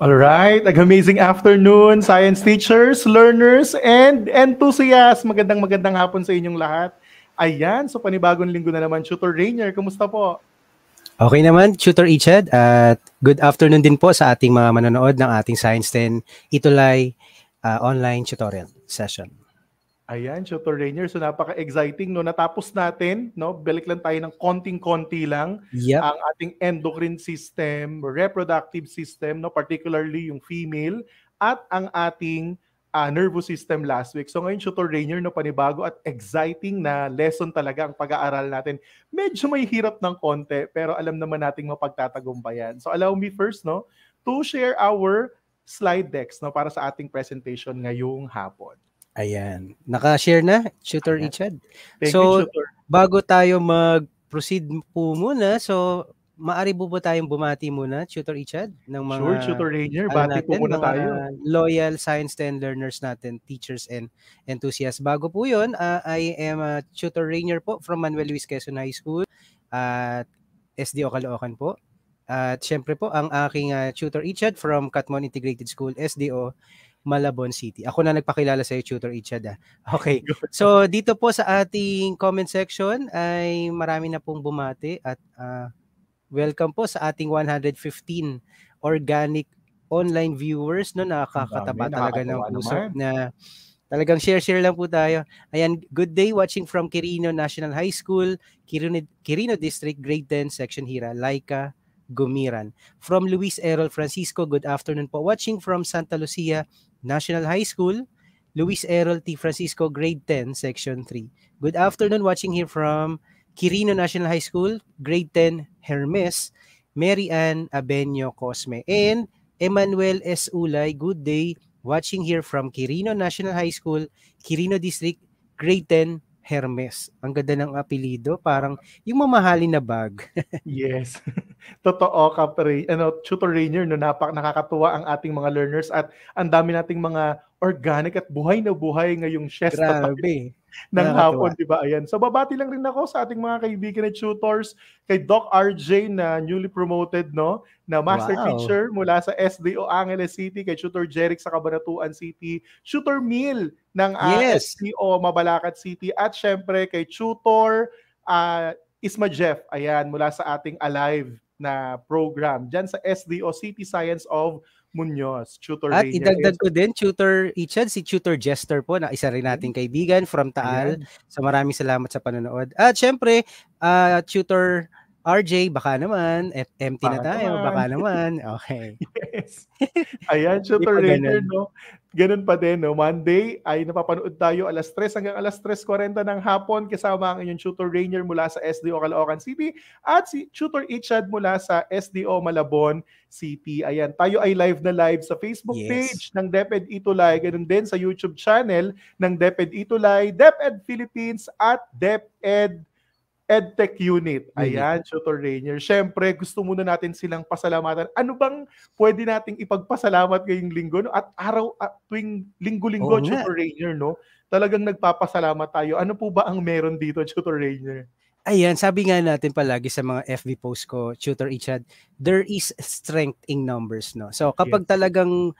All right, amazing afternoon, science teachers, learners, and enthusiasts. Magandang hapon sa inyong lahat. Ayan, so panibagong linggo na naman, Tutor Rainier, kamusta po? Okay naman, Tutor Ichad, at good afternoon din po sa ating mga manonood ng ating Science 10 Itulay online tutorial session. Ayan, Tutor Rainier, so napaka-exciting, no? Natapos natin, no? Balik lang tayo ng konting-konti lang ang ating endocrine system, reproductive system, no? Particularly yung female, at ang ating nervous system last week. So ngayon, Tutor Rainier, no, panibago at exciting na lesson talaga ang pag-aaral natin. Medyo may hirap ng konti, pero alam naman nating mapagtatagumpayan. So allow me first, no, to share our slide decks, no, para sa ating presentation ngayong hapon. Ayan. Naka-share na, Tutor Ichad. Thank you, Tutor. Bago tayo mag-proceed po muna, so maari po ba tayong bumati muna, Tutor Ichad? Ng mga, sure, Tutor Rainier, bati po muna tayo. Loyal Science 10 learners natin, teachers and enthusiasts. Bago po yun, I am Tutor Rainier po from Manuel Luis Quezon High School at SDO Caloocan po. At syempre po, ang aking Tutor Ichad from Katmon Integrated School, SDO Malabon City. Ako na nagpakilala sa iyo, Tutor Ichad. Okay. So dito po sa ating comment section ay marami na pong bumati at welcome po sa ating 115 organic online viewers, no, nakakataba talaga ng puso na talagang share lang po tayo. Ayan, good day watching from Quirino National High School, Quirino District, Grade 10, Section Hira, Laika Gumiran. From Luis Errol Francisco, good afternoon po. Watching from Santa Lucia National High School, Luis Errol T. Francisco, Grade 10, Section 3. Good afternoon, watching here from Quirino National High School, Grade 10, Hermes, Mary Ann Abenyo Cosme, and Emmanuel S. Ulay, good day, watching here from Quirino National High School, Quirino District, Grade 10, Hermes. Ang ganda ng apelido, parang yung mamahalin na bag. Yes. Totoo ka, Tutor Rainier, no, nakakatuwa ang ating mga learners at ang dami nating mga organic at buhay na buhay ngayong siesta ng hapon, di ba? Ayan. So babati lang rin ako sa ating mga kaibigan at tutors, kay Doc RJ na newly promoted, no, na master teacher mula sa SDO Angeles City, kay Tutor Jeric sa Cabanatuan City, Tutor Mil ng SDO Mabalacat City, at syempre kay Tutor Isma Jeff, ayan, mula sa ating Alive na program dyan sa SDO City Science of Muñoz, Tutor At Rainier. idagdag ko din, Tutor Ichad, si Tutor Jester po, na isa rin nating kaibigan from Taal. So maraming salamat sa panonood. At syempre, Tutor RJ, baka naman, empty na tayo, baka naman. Okay. Yes. Ayan, Tutor Rainier, no? Ganun pa din, no? Monday ay napapanood tayo alas 3 hanggang alas 3:40 ng hapon kasama ang inyong Tutor Rainier mula sa SDO Caloocan City at si Tutor Ichad mula sa SDO Malabon City. Ayan, tayo ay live na live sa Facebook page ng DepEd Itulay, ganun din sa YouTube channel ng DepEd Itulay, DepEd Philippines at DepEd EdTech Unit. Ayan, Tutor Rainier. Siyempre, gusto muna natin silang pasalamatan. Ano bang pwede nating ipagpasalamat ngayong linggo? No? At tuwing linggo-linggo, Tutor Rainier, no? Talagang nagpapasalamat tayo. Ano po ba ang meron dito, Tutor Rainier? Ayan, sabi nga natin palagi sa mga FB post ko, Tutor Ichad, there is strength in numbers, no? So kapag talagang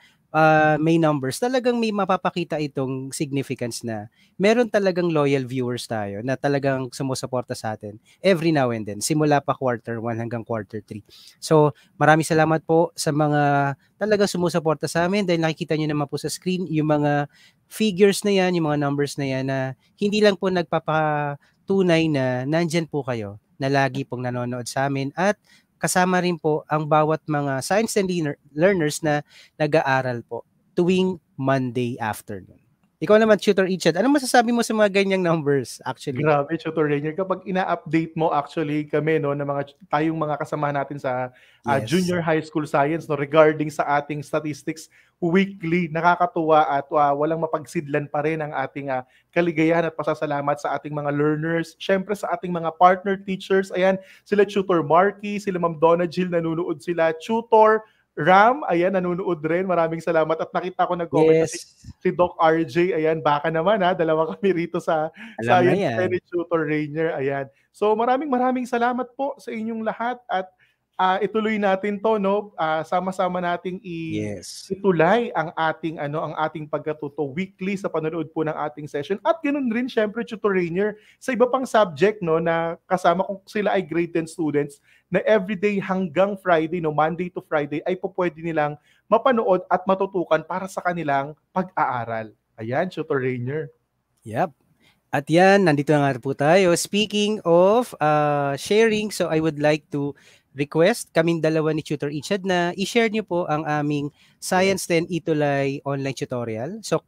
may numbers, talagang may mapapakita itong significance na meron talagang loyal viewers tayo na talagang sumusuporta sa atin every now and then, simula pa quarter 1 hanggang quarter 3. So maraming salamat po sa mga talagang sumusuporta sa amin dahil nakikita nyo naman po sa screen yung mga figures na yan, yung mga numbers na yan na hindi lang po nagpapatunay na nandyan po kayo, na lagi pong nanonood sa amin at kasama rin po ang bawat mga science and learners na nag-aaral po tuwing Monday afternoon. Ikaw naman, Tutor Ichad, ano masasabi mo sa mga ganyang numbers actually? Grabe, Tutor Rainier. Kapag ina-update mo actually kami, no, na tayong mga kasama natin sa junior high school science, no, regarding sa ating statistics weekly, nakakatuwa at walang mapagsidlan pa rin ang ating kaligayahan at pasasalamat sa ating mga learners. Syempre sa ating mga partner teachers, ayan, sila Tutor Marky, sila Ma'am Donna Jill, nanonood sila, Tutor Ram, ayan, nanonood rin. Maraming salamat. At nakita ko nag-comment si Doc RJ. Ayan, baka naman dalawa kami rito sa Science Tutor Rainier. Ayan. So maraming salamat po sa inyong lahat at ituloy natin 'to, no? Sama-sama nating Yes. itulay ang ating ang ating pagkatuto weekly sa panonood po ng ating session. At ganoon rin syempre Tutor Rainier sa iba pang subject, no, na kasama kung sila ay grade 10 students, na everyday hanggang Friday, no, Monday to Friday ay pupwede nilang mapanood at matutukan para sa kanilang pag-aaral. Ayan, Tutor Rainier. Yep. At yan, nandito na nga po tayo. Speaking of sharing, so I would like to request kaming dalawa ni Tutor Ichad na i-share niyo po ang aming Science 10 Itulay online tutorial. So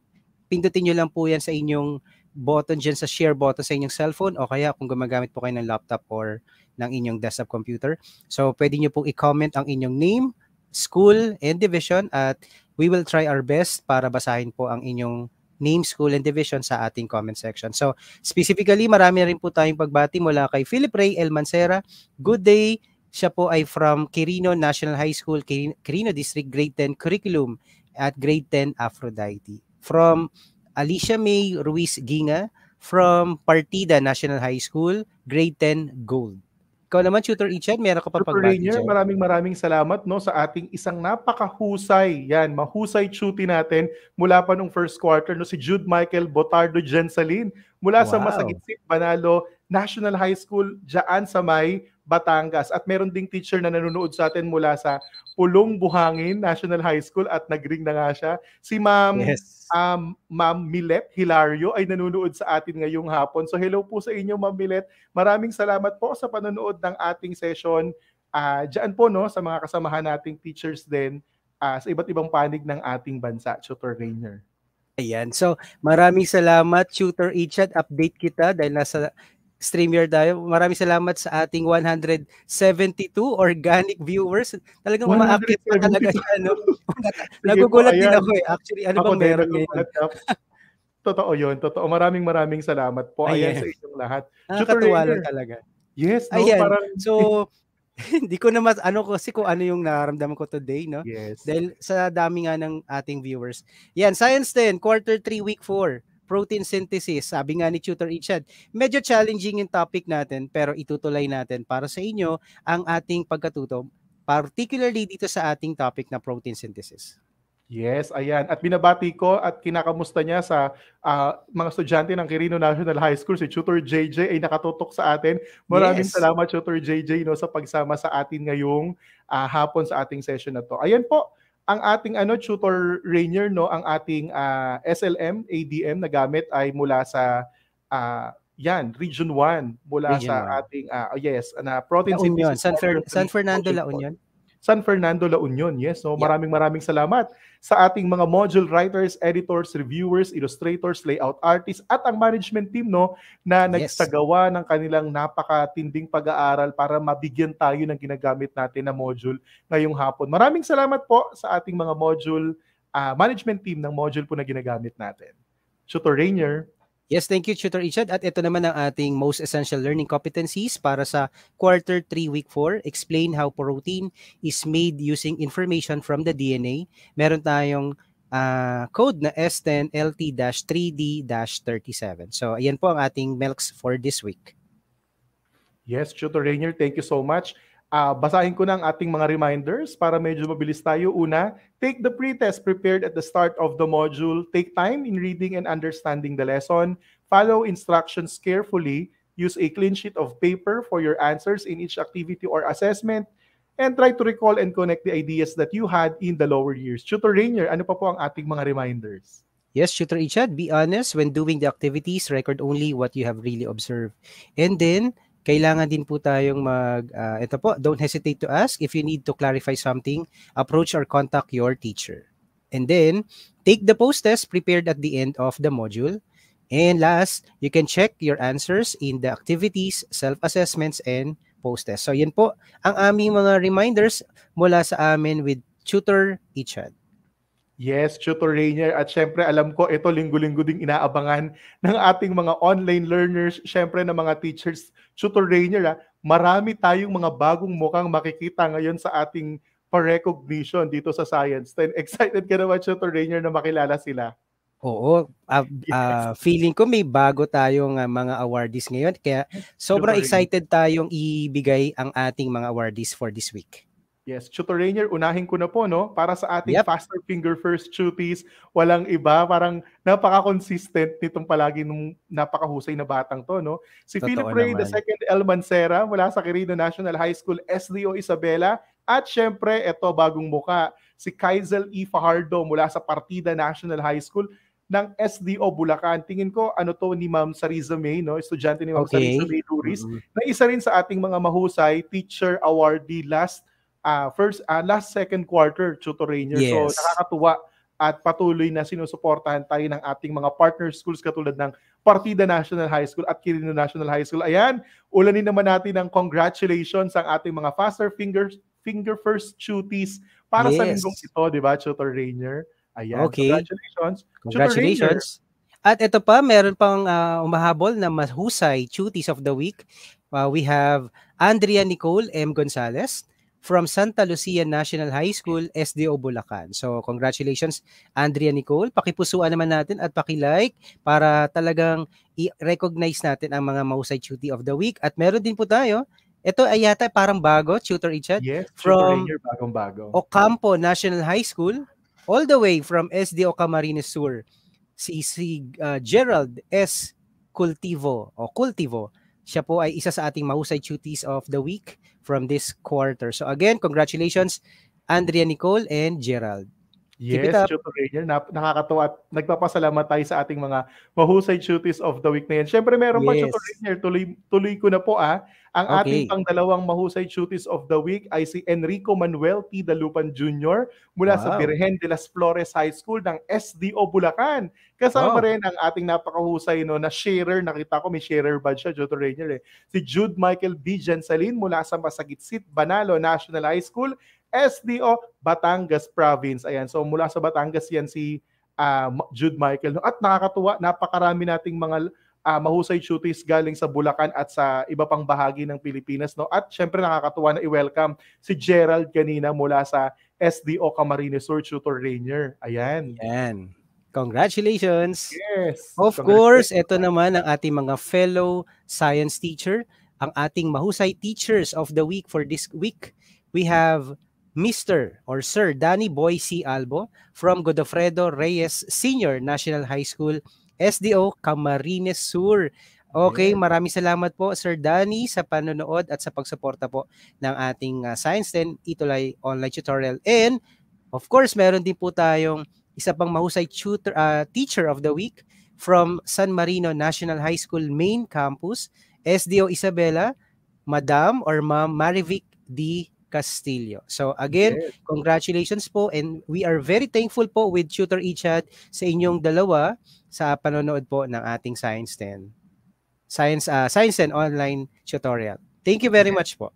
pindutin niyo lang po yan sa inyong button dyan sa share button sa inyong cellphone o kaya kung gumagamit po kayo ng laptop or ng inyong desktop computer. So pwede niyo pong i-comment ang inyong name, school, and division at we will try our best para basahin po ang inyong name, school, and division sa ating comment section. So, specifically, marami na rin po tayong pagbati mula kay Philip Ray El Mancera. Good day. Siya po ay from Quirino National High School, Quirino District, Grade 10 Curriculum at Grade 10 Aphrodite. From Alicia May Ruiz Ginga, from Partida National High School, Grade 10 Gold. Ikaw naman, Tutor Ichad, meron ka pa pagbati dyan? Maraming salamat, no, sa ating isang napakahusay, mahusay tuti natin mula pa nung first quarter, no, si Jude Michael Botardo Jensalin mula sa Masaguitsip, Banalo National High School dyan sa may Batangas. At meron ding teacher na nanonood sa atin mula sa Pulong Buhangin National High School at nag-ring na nga siya. Si Ma'am Ma'am Milet Hilario ay nanonood sa atin ngayong hapon. So hello po sa inyo, Ma'am Milet. Maraming salamat po sa panonood ng ating session. Diyan po, no, sa mga kasamahan nating teachers din sa iba't ibang panig ng ating bansa, Tutor Rainier. Ayan. So maraming salamat, Tutor Ichad. Update kita dahil nasa StreamYard tayo. Maraming salamat sa ating 172 organic viewers. Talagang umaakit pa talaga yan. No? Nagugulat din ako eh. Actually, ano bang meron ngayon? Totoo yun. Totoo. Maraming salamat po. Ayan sa inyong lahat. Nakakatuwa lang talaga. Yes, no? Ayan. Parang... So, hindi ko na kasi kung ano yung nararamdaman ko today, no? Yes. Dahil sa dami nga ng ating viewers. Yan, Science 10, Quarter 3, Week 4. Protein synthesis, sabi nga ni Tutor Ichad, medyo challenging yung topic natin pero itutuloy natin para sa inyo ang ating pagkatuto, particularly dito sa ating topic na protein synthesis. Yes, ayan. At binabati ko at kinakamusta niya sa mga estudyante ng Quirino National High School, si Tutor JJ ay nakatutok sa atin. Maraming salamat, Tutor JJ, no, sa pagsama sa atin ngayong hapon sa ating session na to. Ayan po, ang ating Tutor Rainier, no, ang ating SLM, ADM na gamit ay mula sa Region 1, mula Region sa 1. Ating protein synthesis. San Fernando, La Union. San Fernando, La Union. Yes, no. Maraming salamat sa ating mga module writers, editors, reviewers, illustrators, layout artists at ang management team, no, na nagsagawa ng kanilang napakatinding pag-aaral para mabigyan tayo ng ginagamit natin na module ngayong hapon. Maraming salamat po sa ating mga module management team ng module po na ginagamit natin. Tutor Rainier. Yes, thank you, Tutor Ichad. At ito naman ang ating most essential learning competencies para sa Quarter 3, Week 4. Explain how protein is made using information from the DNA. Meron tayong code na S10LT-3D-37. So, ayan po ang ating MELCs for this week. Yes, Tutor Rainier, thank you so much. Basahin ko na ang ating mga reminders para medyo mabilis tayo. Una, take the pretest prepared at the start of the module. Take time in reading and understanding the lesson. Follow instructions carefully. Use a clean sheet of paper for your answers in each activity or assessment. And try to recall and connect the ideas that you had in the lower years. Tutor Rainier, ano pa po ang ating mga reminders? Yes, Tutor Ichad, be honest when doing the activities. Record only what you have really observed. And then, kailangan din po tayong ito po, don't hesitate to ask if you need to clarify something, approach or contact your teacher. And then, take the post-test prepared at the end of the module. And last, you can check your answers in the activities, self-assessments, and post-test. So, yan po ang aming mga reminders mula sa amin with Tutor Ichad. Yes, Tutor Rainier. At syempre, alam ko, ito linggo-linggo ding inaabangan ng ating mga online learners, syempre ng mga teachers. Tutor Rainier, marami tayong mga bagong mukhang makikita ngayon sa ating pa-recognition dito sa Science 10. Excited ka naman, Tutor Rainier, na makilala sila? Oo, Yes. feeling ko may bago tayong mga awardees ngayon kaya sobrang Tutor Rainier. excited tayong ibigay ang ating mga awardees for this week. Yes, Tutor Rainier, unahin ko na po, no? Para sa ating Yep, Faster Finger First Cuties, walang iba, parang napaka-consistent nitong palagi nung napakahusay na batang to, no? Si Philip totoo Ray naman. II L. Mancera mula sa Quirino National High School, SDO Isabela. At syempre, eto bagong muka, si Kaizel E. Fajardo mula sa Partida National High School ng SDO Bulacan. Tingin ko, ano to ni Ma'am Sariza May, no? Estudyante ni Ma'am Sariza Okay. May Luris, Mm. na isa rin sa ating mga mahusay teacher awardee last second quarter, Tutor Rainier. So Yes. nakakatuwa at patuloy na sinusuportahan tayo ng ating mga partner schools katulad ng Partida National High School at Quirino National High School. Ayan, ulanin naman natin ng congratulations ang ating mga finger first cuties para sa linggong Yes. ito, di ba, Tutor Rainier? Ayan, Okay. congratulations, Tutor Rainier. Congratulations. At ito pa, meron pang umahabol na mahusay Cuties of the Week. We have Andrea Nicole M. Gonzalez from Santa Lucia National High School, SDO Bulacan. So, congratulations, Andrea Nicole. Pakipusuan naman natin at pakilike para talagang i-recognize natin ang mga mahusay Cutie of the Week. At meron din po tayo, ito ay yata parang bago, Tutor Richard, Yes, Tutor from Rainier, bagong-bago. Ocampo National High School, all the way from SDO Camarines Sur, si Gerald S. Cultivo. Siya po ay isa sa ating mahusay cuties of the week from this quarter. So again, congratulations, Andrea Nicole and Gerald. Keep it Yes, up. Tutor Rainier, nakakatuwa at nagpapasalamat tayo sa ating mga mahusay cuties of the week na yan. Siyempre meron pa, Tutor Yes. Rainier, tuloy ko na po. Ang ating Okay. pangdalawang mahusay cuties of the week ay si Enrico Manuel T. Dalupan Jr. mula sa Wow. Virgen de las Flores High School ng SDO Bulacan. Kasama Wow. rin ang ating napakahusay na sharer, nakita ko may sharer badge siya, Tutor Rainier. Si Jude Michael B. Jansalin mula sa Masagitsit, Banalo National High School, SDO Batangas Province. Ayan, so mula sa Batangas yan si Jude Michael. At nakakatuwa, napakarami nating mga mahusay cuties galing sa Bulacan at sa iba pang bahagi ng Pilipinas. No? At syempre nakakatuwa na i-welcome si Gerald kanina mula sa SDO Camarines Sur, Tutor Rainier. Ayan. Yan. Congratulations. Yes. Of course, ito naman ang ating mga fellow science teacher, ang ating mahusay teachers of the week for this week. We have Mr. or Sir Danny Boy C. Albo from Godofredo Reyes Senior National High School, SDO Camarines Sur. Okay, Yes. maraming salamat po Sir Danny sa panonood at sa pagsuporta po ng ating Science 10 Itulay online tutorial. And of course, meron din po tayong isa pang mahusay teacher of the week from San Marino National High School Main Campus, SDO Isabela, Madam or Ma'am Marivic D. Castillo. So again, Yes. congratulations po and we are very thankful po with Tutor Ichat sa inyong dalawa sa panonood po ng ating Science 10 online tutorial. Thank you very much po.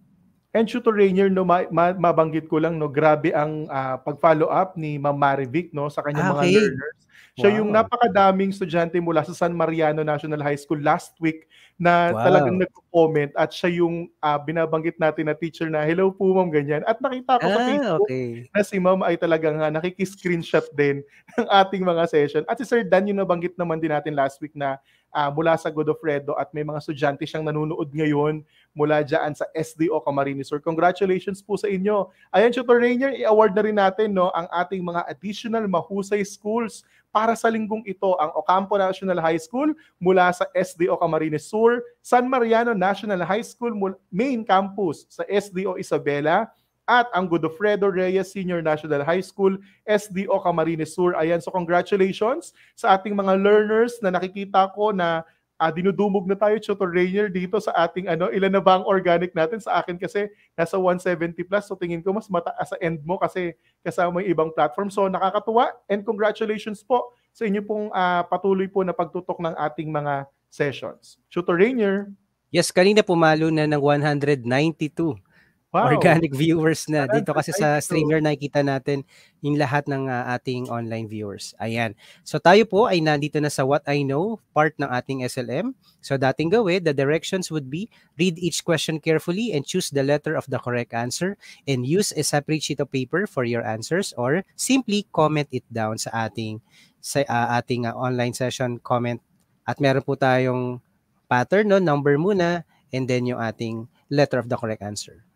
And Tutor Rainier, mabanggit ko lang, grabe ang pag-follow up ni Ma'am Marivic sa kanyang mga Okay. learners. Siya yung Wow. napakadaming estudyante mula sa San Mariano National High School last week na Wow. talagang nag-comment at siya yung binabanggit natin na teacher na, hello po ma'am, ganyan. At nakita ko sa Facebook Okay. na si ma'am ay talagang nakiki-screenshot din ng ating mga session. At si Sir Dan yung nabanggit naman din natin last week na mula sa Godofredo at may mga estudyante siyang nanonood ngayon mula dyan sa SDO Camarines Sur. Congratulations po sa inyo. Ayan, Tutor Rainier, i-award na rin natin ang ating mga additional mahusay schools para sa linggong ito, ang Ocampo National High School mula sa SDO Camarines Sur, San Mariano National High School Main Campus sa SDO Isabela, at ang Godofredo Reyes Senior National High School, SDO Camarines Sur. Ayan, so congratulations sa ating mga learners na nakikita ko na dinudumog na tayo, Tutor Rainier, dito sa ating ilan na ba ang organic natin? Sa akin kasi nasa 170 plus, so tingin ko mas mataas sa end mo kasi kasama yung ibang platform. So nakakatuwa and congratulations po sa inyo pong patuloy po na pagtutok ng ating mga sessions. Tutor Rainier. Yes, kanina pumalo na ng 192. Wow! Organic viewers na. Dito kasi sa 192. Streamer nakikita natin yung lahat ng ating online viewers. Ayan. So tayo po ay nandito na sa What I Know part ng ating SLM. So dating gawin, the directions would be read each question carefully and choose the letter of the correct answer and use a separate sheet of paper for your answers or simply comment it down sa ating online session comment. At meron po tayong pattern, no? Number muna and then yung ating letter of the correct answer.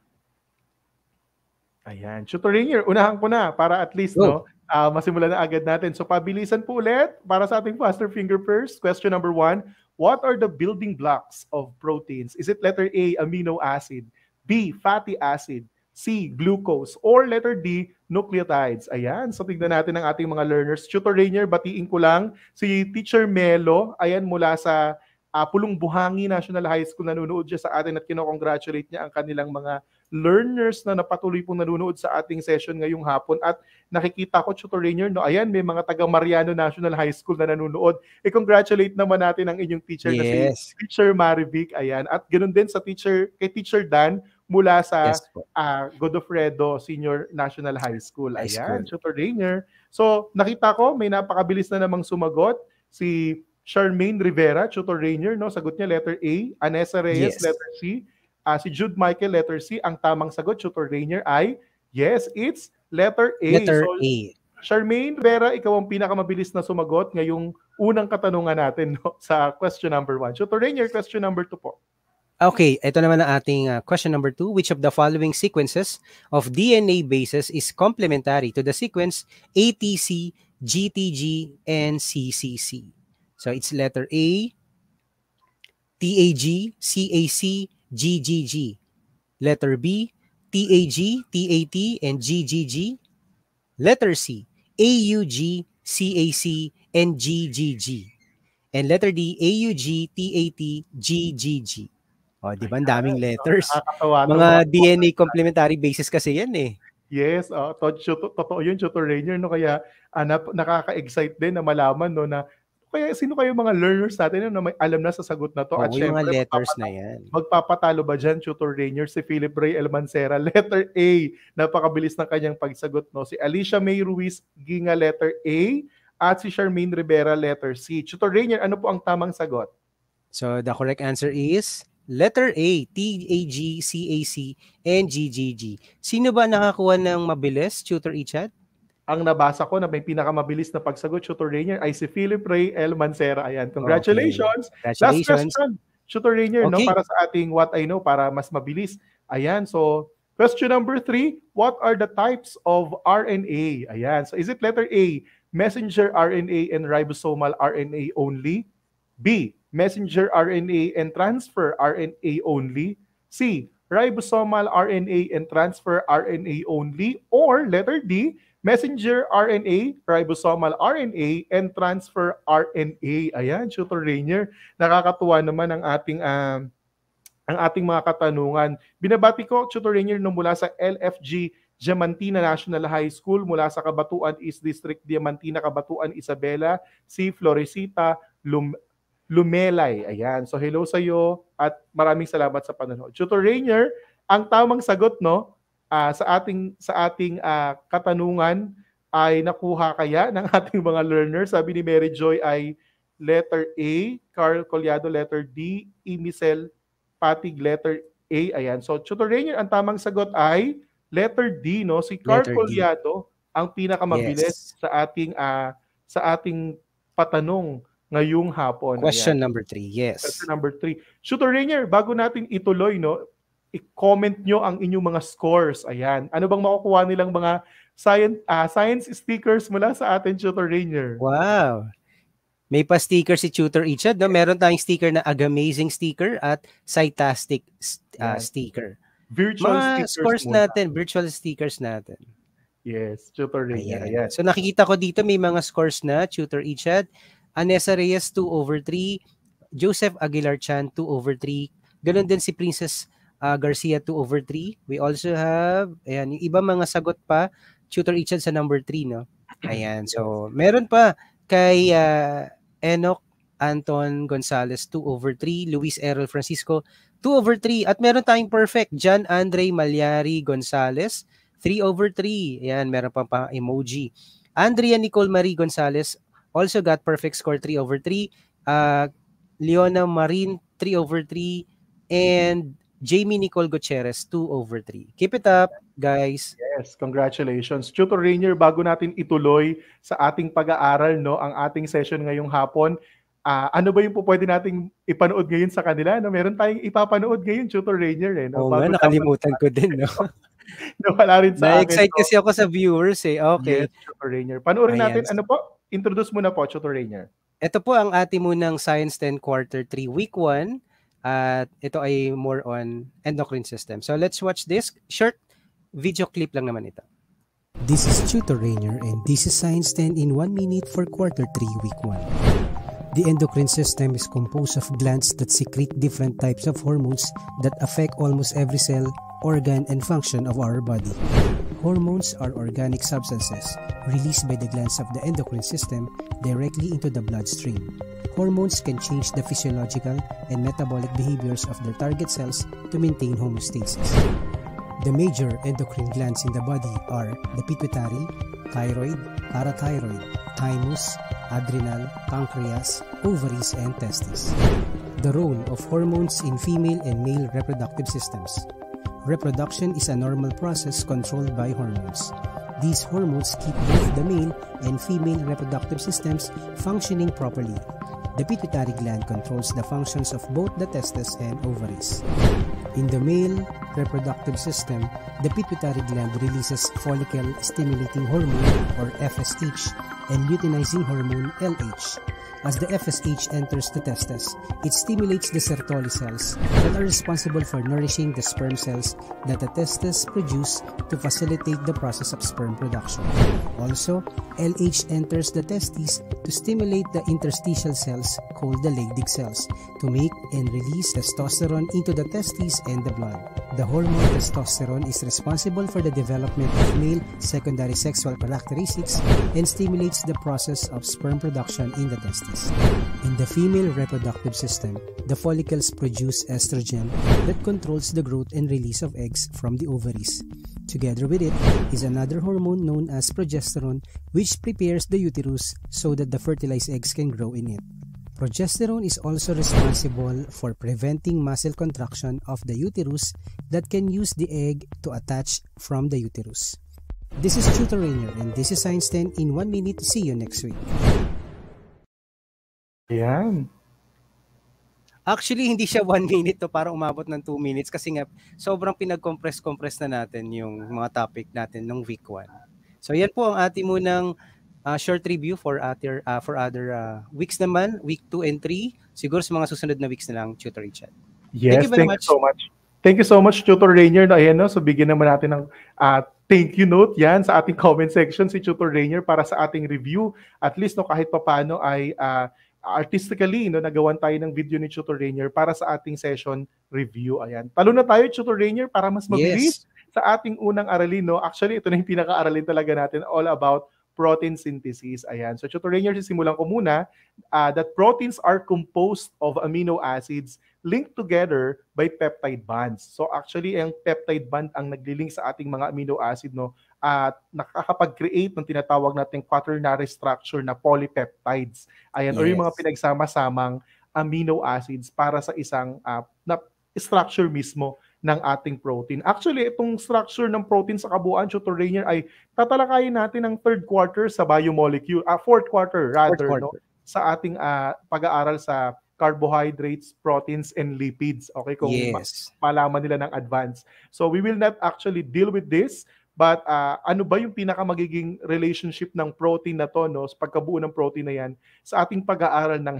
Ayan. Tutor Rainier, unahan ko na para at least Go. masimulan na agad natin. So pabilisan po ulit para sa ating faster finger first. Question number 1. What are the building blocks of proteins? Is it letter A, amino acid, B, fatty acid, C, glucose, or letter D, nucleotides? Ayan. So tignan natin ang ating mga learners. Tutor Rainier, batiin ko lang si Teacher Melo. Ayan, mula sa Pulong Buhangi National High School, nanonood siya sa atin at kinocongratulate niya ang kanilang mga learners na napatuloy pong nanonood sa ating session ngayong hapon. At nakikita ko, Tutor Rainier, ayan, may mga taga Mariano National High School na nanonood. I-congratulate naman natin ang inyong teacher na si Teacher Marivic. Ayan. At ganoon din kay Teacher Dan mula sa Godofredo Senior National High School. Ayan, Tutor Rainier. So, nakita ko, may napakabilis na namang sumagot. Si Charmaine Rivera, Tutor Rainier, sagot niya letter A. Anessa Reyes, letter C. Si Jude Michael, letter C. Ang tamang sagot, Tutor Rainier, ay yes, it's letter A. Letter A. Charmaine Rivera, ikaw ang pinakamabilis na sumagot ngayong unang katanungan natin sa question number 1. Tutor Rainier, question number 2 po. Okay, ito naman ang ating question number 2. Which of the following sequences of DNA bases is complementary to the sequence ATC, GTG, and CCC? So it's letter A, TAG, CAC, GGG. Letter B, TAG, TAT, and GGG. Letter C, AUG, CAC, and GGG. And letter D, AUG, TAT, GGG. O, di ba? Ang daming letters. Mga DNA complementary bases kasi yan eh. Yes, totoo yun, Tutor Rainier. Kaya nakaka-excite din na malaman na kaya sino kayo mga learners natin na may alam na sa sagot na to? At yung mga letters na yan. Magpapatalo ba dyan, Tutor Rainier, si Philip Ray Elmancera? Letter A, napakabilis ng kanyang pagsagot. Si Alicia May Ruiz Ginga, letter A, at si Charmaine Rivera, letter C. Tutor Rainier, ano po ang tamang sagot? So the correct answer is letter A, TAG, CAC, and GGG. Sino ba nakakuha ng mabilis, Tutor Ichad? Ang nabasa ko na may pinakamabilis na pagsagot, Tutor Rainier, ay si Philip Ray Elmancera. Ayan, congratulations. Okay. Congratulations. Last question, Tutor Rainier, para sa ating What I Know, para mas mabilis. Ayan, so question number 3, what are the types of RNA? Ayan, so is it letter A, messenger RNA and ribosomal RNA only? B, messenger RNA and transfer RNA only? C, ribosomal RNA and transfer RNA only? Or letter D, messenger RNA, ribosomal RNA, and transfer RNA. Ayan, Tutor Rainier. Nakakatuwa naman ang ating mga katanungan. Binabati ko, Tutor Rainier, mula sa LFG Diamantina National High School, mula sa Cabatuan East District, Diamantina, Cabatuan, Isabela, si Floresita Lumelay. Ayan. So hello sa iyo at maraming salamat sa panonood. Tutor Rainier, ang tamang sagot sa ating katanungan ay nakuha kaya ng ating mga learners? Sabi ni Mary Joy ay letter A, Carl Collado letter D, Imisel Patig letter A. Ayan. So Tutor Rainier, ang tamang sagot ay letter D, si Carl Collado ang pinakamabilis sa ating patanong ngayong hapon. Question number 3, yes. Question number 3. Tutor Rainier, bago natin ituloy, i-comment nyo ang inyong mga scores. Ayan. Ano bang makukuha nilang mga science stickers mula sa atin, Tutor Rainier? Wow. May pa-sticker si Tutor Ichad. Meron tayong sticker na Agamazing sticker at Scitastic sticker. Virtual mga stickers scores muna. natin, virtual stickers natin. Yes, Tutor Rainier. Ayan. So nakikita ko dito may mga scores na, Tutor Ichad. Anessa Reyes 2/3, Joseph Aguilar Chan 2/3, ganoon din si Princess Garcia 2/3. We also have, ayan, yung iba mga sagot pa, Tutor Ichad sa number 3, no? Ayan, so meron pa kay Enoch Anton Gonzalez 2/3, Luis Errol Francisco 2/3. At meron tayong perfect. John Andre Malyari Gonzalez, 3/3. Ayan, meron pa emoji. Andrea Nicole Marie Gonzalez also got perfect score, 3/3. Leona Marin, 3/3. And Jamie Nicole Gutierrez, 2/3. Keep it up, guys. Yes, congratulations. Tutor Rainier, bago natin ituloy sa ating pag-aaral, no, ang ating session ngayong hapon, ano ba yung pwede nating ipanood ngayon sa kanila? No? Meron tayong ipapanood ngayon, Tutor Rainier. No? Oo nga, nakalimutan ko din. No? Nawala rin sa akin. Na-excite kasi ako sa viewers eh. Okay. Yes, Tutor Rainier. Panoorin natin, ano po? Introduce mo na po, Tutor Rainier. Ito po ang ating munang Science 10 Quarter 3 Week 1. At ito ay more on endocrine system. So let's watch this. Short video clip lang naman ito. This is Tutor Rainier and this is Science 10 in 1 minute for Quarter 3 Week 1. The endocrine system is composed of glands that secrete different types of hormones that affect almost every cell, organ, and function of our body. Hormones are organic substances released by the glands of the endocrine system directly into the bloodstream. Hormones can change the physiological and metabolic behaviors of their target cells to maintain homeostasis. The major endocrine glands in the body are the pituitary, thyroid, parathyroid, thymus, adrenal, pancreas, ovaries, and testes. The role of hormones in female and male reproductive systems. Reproduction is a normal process controlled by hormones. These hormones keep both the male and female reproductive systems functioning properly. The pituitary gland controls the functions of both the testes and ovaries. In the male reproductive system, the pituitary gland releases follicle-stimulating hormone or FSH and luteinizing hormone LH. As the FSH enters the testes, it stimulates the Sertoli cells that are responsible for nourishing the sperm cells that the testes produce to facilitate the process of sperm production. Also, LH enters the testes to stimulate the interstitial cells called the Leydig cells to make and release testosterone into the testes and the blood. The hormone testosterone is responsible for the development of male secondary sexual characteristics and stimulates the process of sperm production in the testes. In the female reproductive system, the follicles produce estrogen that controls the growth and release of eggs from the ovaries. Together with it is another hormone known as progesterone, which prepares the uterus so that the fertilized eggs can grow in it. Progesterone is also responsible for preventing muscle contraction of the uterus that can use the egg to attach from the uterus. This is Tutor Rainier and this is Science 10 in 1 minute. See you next week. Ayan. Actually, hindi siya 1 minute to, parang umabot ng 2 minutes kasi nga sobrang pinag-compress na natin yung mga topic natin nung week 1. So yan po ang ating munang short review for other weeks naman, week 2 and 3. Siguro sa mga susunod na weeks na lang, Tutor Richard. Yes, thank you so much. Thank you so much, Tutor Rainier. Ayan, no? So bigyan naman natin ng thank you note yan sa ating comment section si Tutor Rainier para sa ating review. At least no, kahit papano ay artistically, no, nagawan tayo ng video ni Tutor Rainier para sa ating session review. Ayan. Talo na tayo, Tutor Rainier, para mas mabilis sa ating unang aralin. No? Actually, ito na yung pinaka-aralin talaga natin, all about protein synthesis. Ayan. So, Tutor Rainier, sisimulan ko muna that proteins are composed of amino acids linked together by peptide bonds. So, actually, ang peptide bond ang naglilink sa ating mga amino acid, no? At nakakapag-create ng tinatawag nating quaternary structure na polypeptides. Ayan, or yung mga pinagsama-samang amino acids para sa isang na structure mismo ng ating protein. Actually, itong structure ng protein sa kabuuan, Tutor Rainier, ay tatalakayin natin ng fourth quarter rather, no? Sa ating pag-aaral sa carbohydrates, proteins, and lipids. Okay, kung malaman nila ng advance. So we will not actually deal with this. But ano ba yung pinaka-magiging relationship ng protein na to, no, sa pagkabuo ng protein na yan sa ating pag-aaral ng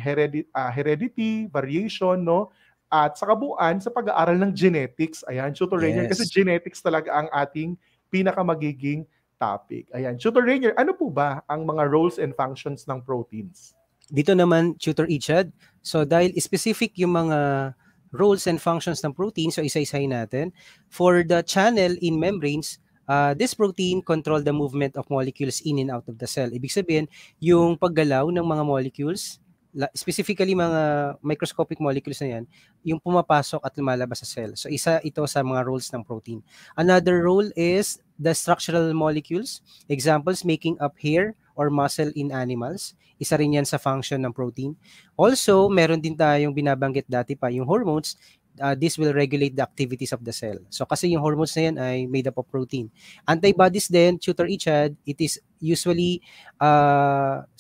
heredity, variation, no, at sa kabuuan sa pag-aaral ng genetics. Ayan, Tutor Rainier, kasi genetics talaga ang ating pinaka-magiging topic. Ayan, Tutor Rainier, ano po ba ang mga roles and functions ng proteins? Dito naman, Tutor Ichad, so dahil specific yung mga roles and functions ng protein, so isa-isahin natin. For the channel in membranes, this protein control the movement of molecules in and out of the cell. Ibig sabihin, yung paggalaw ng mga molecules specifically mga microscopic molecules na yan, yung pumapasok at lumalabas sa cell. So isa ito sa mga roles ng protein. Another role is the structural molecules. Examples, making up hair or muscle in animals. Isa rin yan sa function ng protein. Also, meron din tayong binabanggit dati pa, yung hormones. This will regulate the activities of the cell. So kasi yung hormones na yan ay made up of protein. Antibodies din, Tutor Ichad, it is usually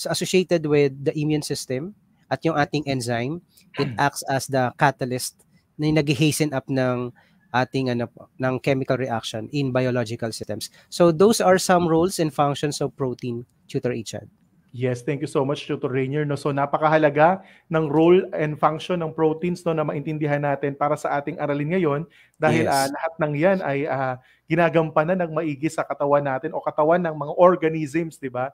associated with the immune system at yung ating enzyme. It acts as the catalyst na nag-hasten up ng ating ng chemical reaction in biological systems. So those are some roles and functions of protein, Tutor Ichad. Yes, thank you so much, Tutor Rainier. No? So napakahalaga ng role and function ng proteins no, na maintindihan natin para sa ating aralin ngayon dahil lahat ng yan ay ginagampanan ng maigi sa katawan natin o katawan ng mga organisms, di ba?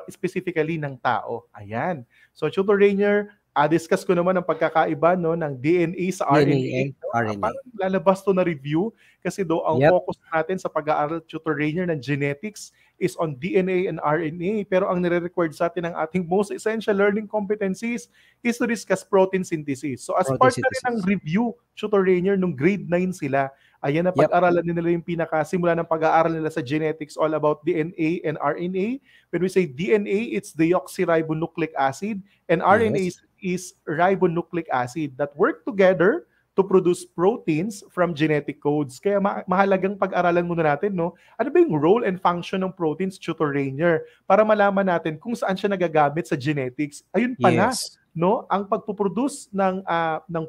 Specifically ng tao. Ayan. So Tutor Rainier, discuss ko naman ang pagkakaiba no, ng DNA sa RNA. RNA. Parang lalabas to na review kasi do ang focus natin sa pag-aaral, Tutor Rainier, ng genetics is on DNA and RNA. Pero ang nire-record sa atin ng ating most essential learning competencies is to discuss protein synthesis. So as part na rin ng review, Tutor Rainier, nung grade 9 sila, ayan na pag-aralan nila yung pinakasimula ng pag-aaral nila sa genetics all about DNA and RNA. When we say DNA, it's deoxyribonucleic acid and RNA is ribonucleic acid that work together to produce proteins from genetic codes. Kaya mahalagang pag-aralan muna natin, no? Ano ba yung role and function ng proteins, Tutor Rainier, para malaman natin kung saan siya nagagamit sa genetics. Ayun pala, no? Ang pagpuproduce ng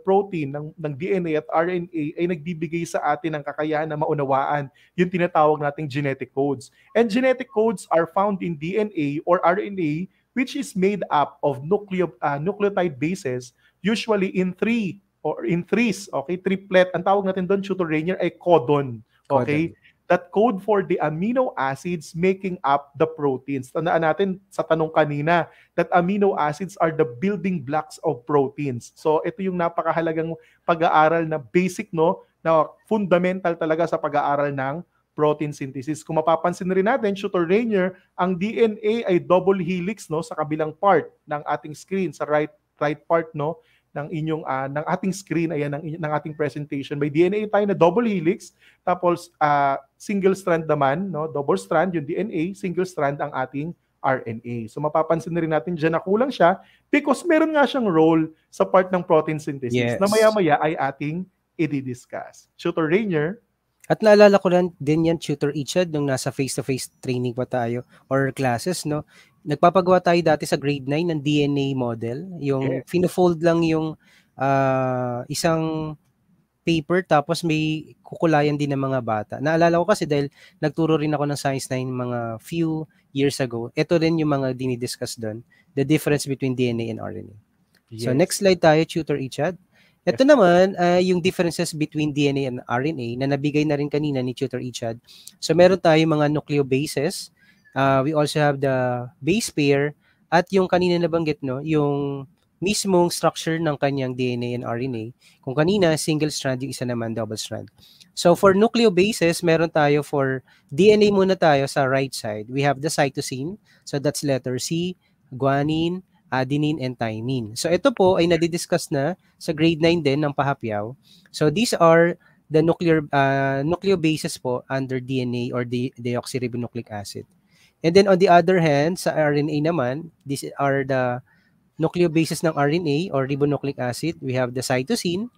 protein, ng DNA at RNA ay nagbibigay sa atin ng kakayahan na maunawaan yung tinatawag nating genetic codes. And genetic codes are found in DNA or RNA, which is made up of nucleotide bases, usually in threes, okay? Triplet. Ang tawag natin doon, Tutor Rainier, ay codon, okay? That code for the amino acids making up the proteins. Tandaan natin sa tanong kanina that amino acids are the building blocks of proteins. So ito yung napakahalagang pag-aaral na basic, no? Na fundamental talaga sa pag-aaral ng protein synthesis. Kung mapapansin rin natin, Tutor Rainier, ang DNA ay double helix, no, sa kabilang part ng ating screen, sa right part, no, ng inyong ng ating screen, ayan, ng ating presentation. May DNA tayo na double helix, tapos single strand naman, no, double strand yung DNA, single strand ang ating RNA. So mapapansin na rin natin dyan na kulang siya because meron nga siyang role sa part ng protein synthesis na maya-maya ay ating i-discuss. Tutor Rainier? At naalala ko lang din yan, Tutor Ichad, nung nasa face-to-face training pa tayo or classes, no? Nagpapagawa tayo dati sa grade 9 ng DNA model. Yung fino-fold lang yung isang paper tapos may kukulayan din ng mga bata. Naalala ko kasi dahil nagturo rin ako ng Science 9 mga few years ago. Ito rin yung mga dinidiscuss doon. The difference between DNA and RNA. So next slide tayo, Tutor Ichad. Ito naman, yung differences between DNA and RNA na nabigay na rin kanina ni Tutor Ichad. So meron tayo mga nucleobases. We also have the base pair at yung kanina nabanggit, no, yung mismong structure ng kanyang DNA and RNA. Kung kanina, single strand, yung isa naman double strand. So for nucleobases, meron tayo for DNA muna tayo sa right side. We have the cytosine. So that's letter C, guanine, adenine, and thymine. So ito po ay nadidiscuss na sa grade 9 din ng Pahapyaw. So these are the nucleobases po under DNA or deoxyribonucleic acid. And then on the other hand, sa RNA naman, these are the nucleobases ng RNA or ribonucleic acid. We have the cytosine,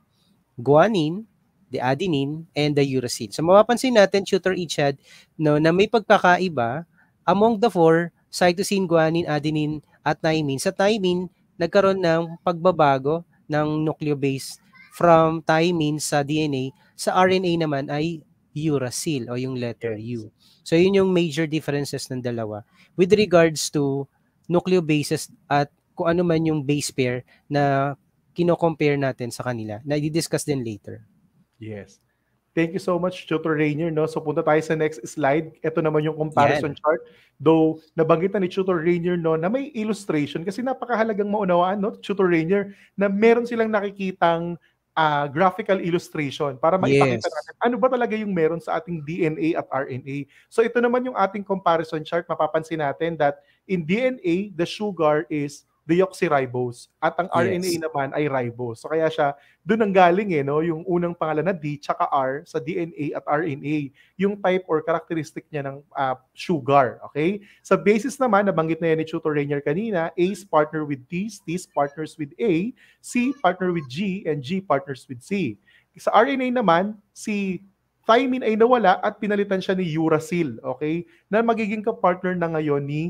guanine, the adenine, and the uracil. So mapapansin natin, Tutor Ichad, no, na may pagkakaiba among the four, cytosine, guanine, adenine, at thymine. Sa thymine, nagkaroon ng pagbabago ng nucleobase from thymine sa DNA. Sa RNA naman ay uracil o yung letter U. So yun yung major differences ng dalawa with regards to nucleobases at kung ano man yung base pair na kino-compare natin sa kanila na i-discuss din later. Yes. Thank you so much, Tutor Rainier. No? So punta tayo sa next slide. Ito naman yung comparison chart. Though nabanggit na ni Tutor Rainier, no, na may illustration kasi napakahalagang maunawaan, no, Tutor Rainier, na meron silang nakikitang graphical illustration para maipakita natin ano ba talaga yung meron sa ating DNA at RNA. So ito naman yung ating comparison chart. Mapapansin natin that in DNA, the sugar is deoxyribose. At ang RNA naman ay ribose. So kaya siya, doon ang galing no? Yung unang pangalan na D tsaka R sa DNA at RNA. Yung type or characteristic niya ng sugar. Okay? Sa basis naman, nabanggit na yan ni Tutor Rainier kanina, A's partner with T's, T's partners with A, C partner with G, and G partners with C. Sa RNA naman, si thymine ay nawala at pinalitan siya ni uracil, okay? Na magiging ka-partner na ngayon ni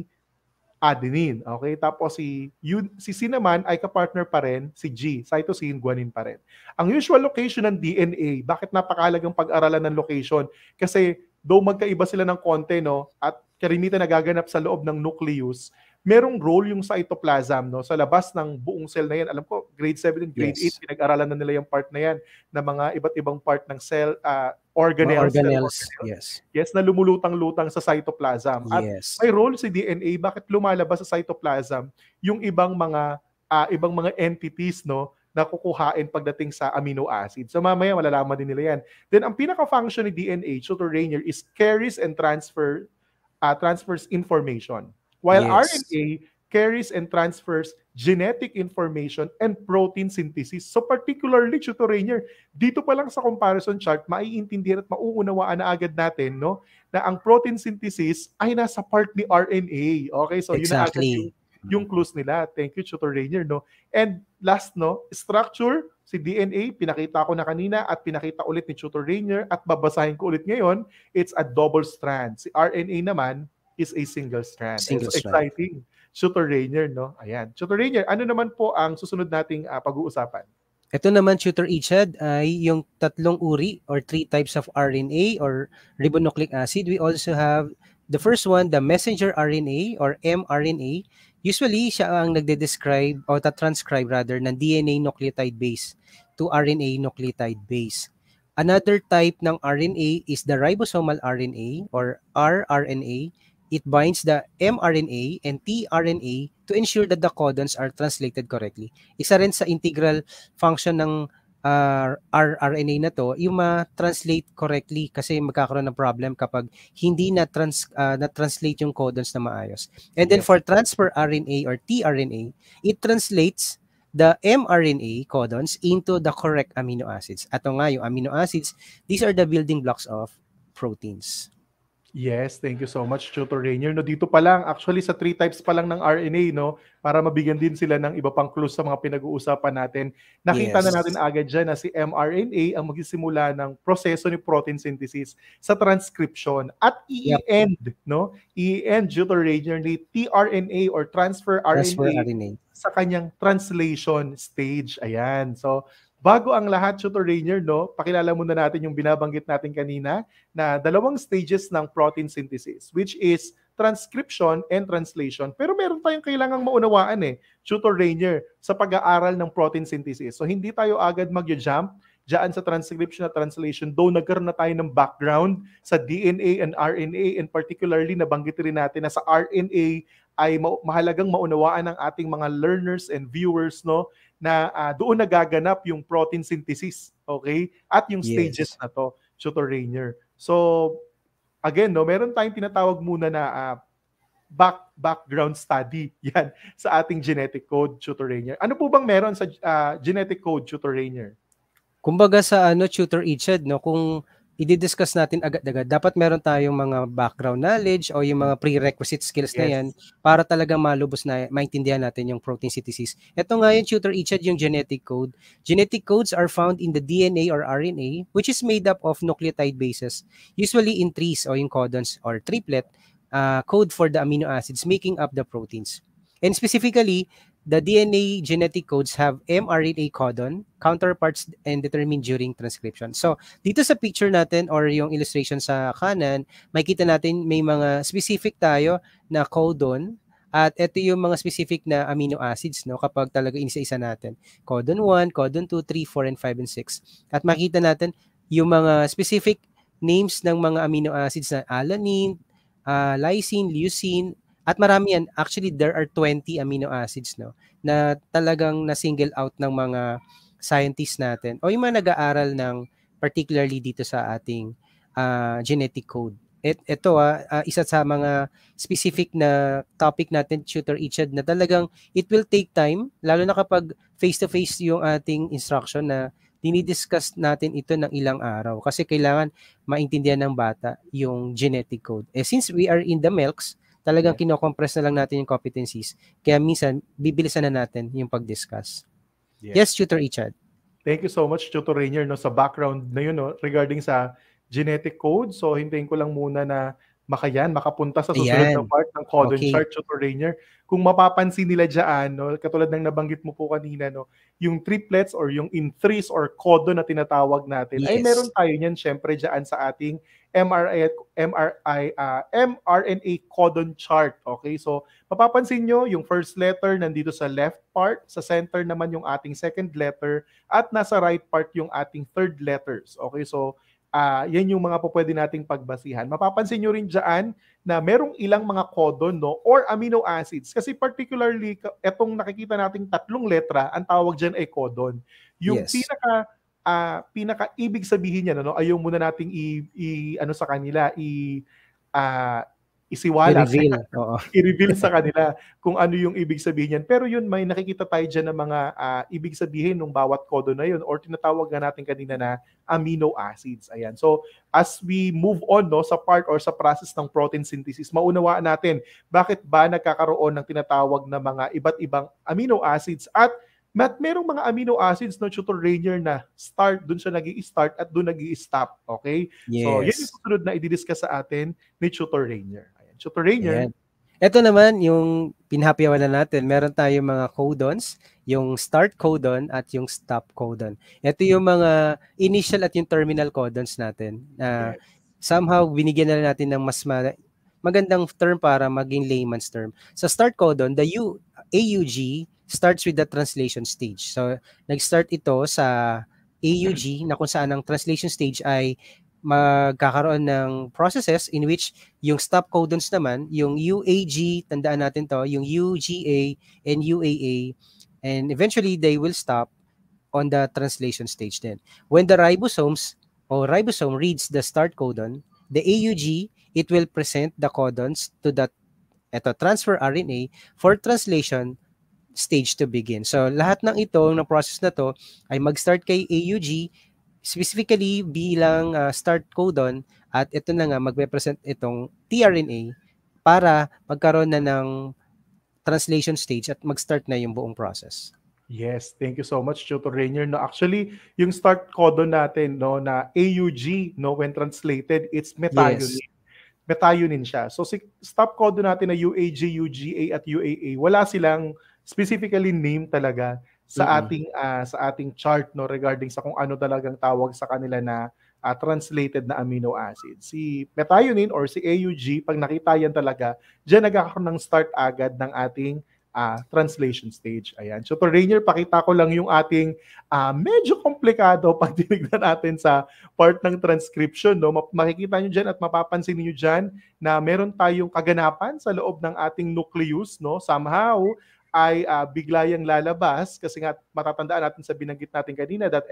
adenine, okay? Tapos si C naman ay ka-partner pa rin si G, cytosine, guanine pa rin. Ang usual location ng DNA, bakit napakahalagang pag-aralan ng location? Kasi though magkaiba sila ng konti, no, at karamihan nagaganap sa loob ng nucleus, merong role yung cytoplasm, no, sa labas ng buong cell na yan. Alam ko, grade 7 and grade 8, pinag-aralan na nila yung part na yan na mga iba't ibang part ng cell, organelles. Yes, na lumulutang-lutang sa cytoplasm. At may role si DNA, bakit lumalabas sa cytoplasm yung ibang mga entities, no, na kukuhain pagdating sa amino acid. So mamaya malalaman din nila yan. Then ang pinaka-function ni DNA, Tutor Rainier, is carries and transfers information. While RNA carries and transfers genetic information and protein synthesis. So particularly, Tutor Rainier, dito pa lang sa comparison chart, maiintindihan at mauunawaan na agad natin, no, na ang protein synthesis ay nasa part ni RNA. Okay, so yun na agad yung clues nila. Thank you, Tutor Rainier, no. And last, no, structure, si DNA, pinakita ko na kanina at pinakita ulit ni Tutor Rainier at babasahin ko ulit ngayon, it's a double strand. Si RNA naman is a single strand. Exciting. Tutor Rainier, no? Ayan. Tutor Rainier, ano naman po ang susunod nating pag-uusapan? Ito naman, Tutor Ichad, ay yung tatlong uri or 3 types of RNA or ribonucleic acid. We also have the first one, the messenger RNA or mRNA. Usually, siya ang nagde-describe o transcribe rather ng DNA nucleotide base to RNA nucleotide base. Another type ng RNA is the ribosomal RNA or rRNA. It binds the mRNA and tRNA to ensure that the codons are translated correctly. Isa rin sa integral function ng rRNA na to, yung ma-translate correctly kasi magkakaroon ng problem kapag hindi na-translate yung codons na maayos. And then for transfer RNA or tRNA, it translates the mRNA codons into the correct amino acids. Ato nga yung amino acids, these are the building blocks of proteins. Yes, thank you so much, Tutor Rainier. No, dito pa lang, actually sa 3 types pa lang ng RNA, no, para mabigyan din sila ng iba pang clues sa mga pinag-uusapan natin. Nakita na natin agad dyan na si mRNA ang magsisimula ng proseso ni protein synthesis sa transcription at i-end, no? I-end, Tutor Rainier, ni tRNA or transfer RNA sa kanyang translation stage. Ayan. So, bago ang lahat, Tutor Rainier, no, pakilala muna natin yung binabanggit natin kanina na 2 stages ng protein synthesis, which is transcription and translation. Pero meron tayong kailangang maunawaan Tutor Rainier, sa pag-aaral ng protein synthesis. So hindi tayo agad mag-jump dyan sa transcription at translation, though nagkaroon na tayo ng background sa DNA and RNA, and particularly nabanggit rin natin na sa RNA ay mahalagang maunawaan ng ating mga learners and viewers, no, na doon nagaganap yung protein synthesis, okay? At yung stages na to, Tutor Rainier. So, again, no, meron tayong tinatawag muna na background study yan sa ating genetic code, Tutor Rainier. Ano po bang meron sa genetic code, Tutor Rainier? Kumbaga sa Tutor Ichad, no, kung i-discuss natin agad-agad, dapat meron tayong mga background knowledge o yung mga prerequisite skills na yan para talagang malubos na maintindihan natin yung protein synthesis. Ito nga yung Tutor Ichad, yung genetic code. Genetic codes are found in the DNA or RNA, which is made up of nucleotide bases, usually in trees o yung codons or triplet, code for the amino acids making up the proteins. And specifically, the DNA genetic codes have mRNA codon, counterparts, and determined during transcription. So, dito sa picture natin or yung illustration sa kanan, makita natin may mga specific tayo na codon at ito yung mga specific na amino acids, no, kapag talaga inisa-isa natin. Codon 1, codon 2, 3, 4, and 5, and 6. At makita natin yung mga specific names ng mga amino acids na alanine, lysine, leucine, at marami yan. Actually, there are 20 amino acids, no, na talagang na-single out ng mga scientists natin o yung mga nag-aaral ng particularly dito sa ating genetic code. ito isa sa mga specific na topic natin, Tutor Ichad, na talagang it will take time, lalo na kapag face-to-face yung ating instruction na dinidiscuss natin ito ng ilang araw kasi kailangan maintindihan ng bata yung genetic code. Since we are in the MELCs, talagang kinocompress na lang natin yung competencies. Kaya minsan, bibilisan na natin yung pag-discuss. Yes, Tutor Ichad. Thank you so much, Tutor Rainier, no, sa background na yun, no, regarding sa genetic code. So, hintayin ko lang muna na makapunta sa susunod na part ng codon chart, Tutor Rainier. Kung mapapansin nila dyan, no, katulad ng nabanggit mo po kanina, no, yung triplets or yung in threes or codon na tinatawag natin, ay meron tayo niyan syempre dyan sa ating mRNA codon chart. Okay, so mapapansin nyo yung first letter nandito sa left part, sa center naman yung ating second letter, at nasa right part yung ating third letters. Okay, so yan yung mga po pwede nating pagbasihan. Mapapansin nyo rin dyan na merong ilang mga codon, no, or amino acids. Kasi particularly, etong nakikita nating tatlong letra, ang tawag dyan ay codon. Yung pinaka ibig sabihin niya, no, ayaw muna nating ano sa kanila, isiwala, i-reveal sa kanila kung ano yung ibig sabihin yan. Pero yun, may nakikita tayo dyan ng mga ibig sabihin ng bawat codon na yun, or tinatawag na natin kanina na amino acids. Ayan. So, as we move on, no, sa part or sa process ng protein synthesis, maunawaan natin bakit ba nagkakaroon ng tinatawag na mga iba't ibang amino acids, at merong mga amino acids, no, Tutor Rainier, na start, dun siya nag-i-start at dun nag-i-stop. Okay? Yes. So, yan yung susunod na i-discuss sa atin ni Tutor Rainier. Ayan. Tutor Rainier. Ito naman, yung pinhapiawan na natin, meron tayong mga codons, yung start codon at yung stop codon. Ito yung mga initial at yung terminal codons natin. Somehow, binigyan na natin ng mas magandang term para maging layman's term. Sa start codon, the AUG starts with the translation stage. So, nag-start ito sa AUG na kung saan ang translation stage ay magkakaroon ng processes in which yung stop codons naman, yung UAG, tandaan natin to, yung UGA and UAA, and eventually they will stop on the translation stage then. When the ribosome reads the start codon, the AUG, it will present the codons to the transfer RNA for translation stage to begin. So, lahat ng ito, ng process na to, ay mag-start kay AUG, specifically bilang start codon, at ito na nga, magpe-present itong tRNA para magkaroon na ng translation stage at mag-start na yung buong process. Yes, thank you so much, Tutor Rainier. No, actually, yung start codon natin, no, na AUG, no, when translated, it's methionine. Yes. Methionine siya. So, si stop codon natin na UAG, UGA, at UAA, wala silang specifically name talaga sa ating chart, no, regarding sa kung ano talagang tawag sa kanila na translated na amino acid. Si methionine or si AUG, pag nakita yan talaga, diyan nagkakaroon ng start agad ng ating translation stage. Ayan. So, Tutor Rainier, pakita ko lang yung ating medyo komplikado pag tinignan natin sa part ng transcription. No? Makikita nyo dyan at mapapansin nyo dyan na meron tayong kaganapan sa loob ng ating nucleus. No? Somehow, ay bigla yang lalabas kasi nga matatandaan natin sa binanggit natin kanina that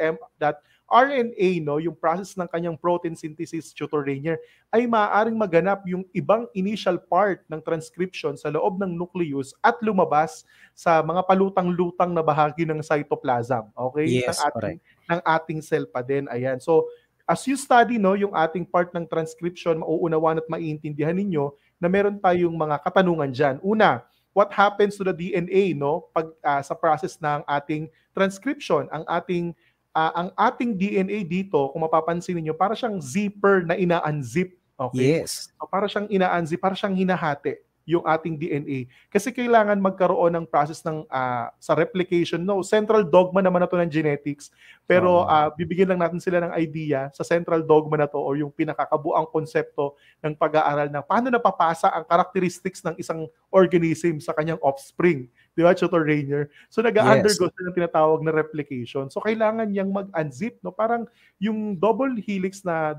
RNA, no, yung process ng kanyang protein synthesis, Tutor Rainier, ay maaaring maganap yung ibang initial part ng transcription sa loob ng nucleus at lumabas sa mga palutang-lutang na bahagi ng cytoplasm, okay? Yes, ng ating cell pa din. Ayan. So, as you study, no, yung ating part ng transcription, mauunawan at maiintindihan ninyo na meron tayong mga katanungan dyan. Una, what happens to the DNA, no, pag sa process ng ating transcription? Ang ating DNA dito, kung mapapansin niyo, para siyang zipper na ina-unzip. Okay? Yes. So, para siyang ina-unzip, para siyang hinahati yung ating DNA. Kasi kailangan magkaroon ng process ng sa replication. No, central dogma naman na to ng genetics. Pero bibigyan lang natin sila ng idea sa central dogma na to, o yung pinakakabuang konsepto ng pag-aaral na paano napapasa ang characteristics ng isang organism sa kanyang offspring. Di ba, Tutor Rainier? So, nag-undergo sila ng tinatawag na replication. So, kailangan niyang mag-unzip. No? Parang yung double helix na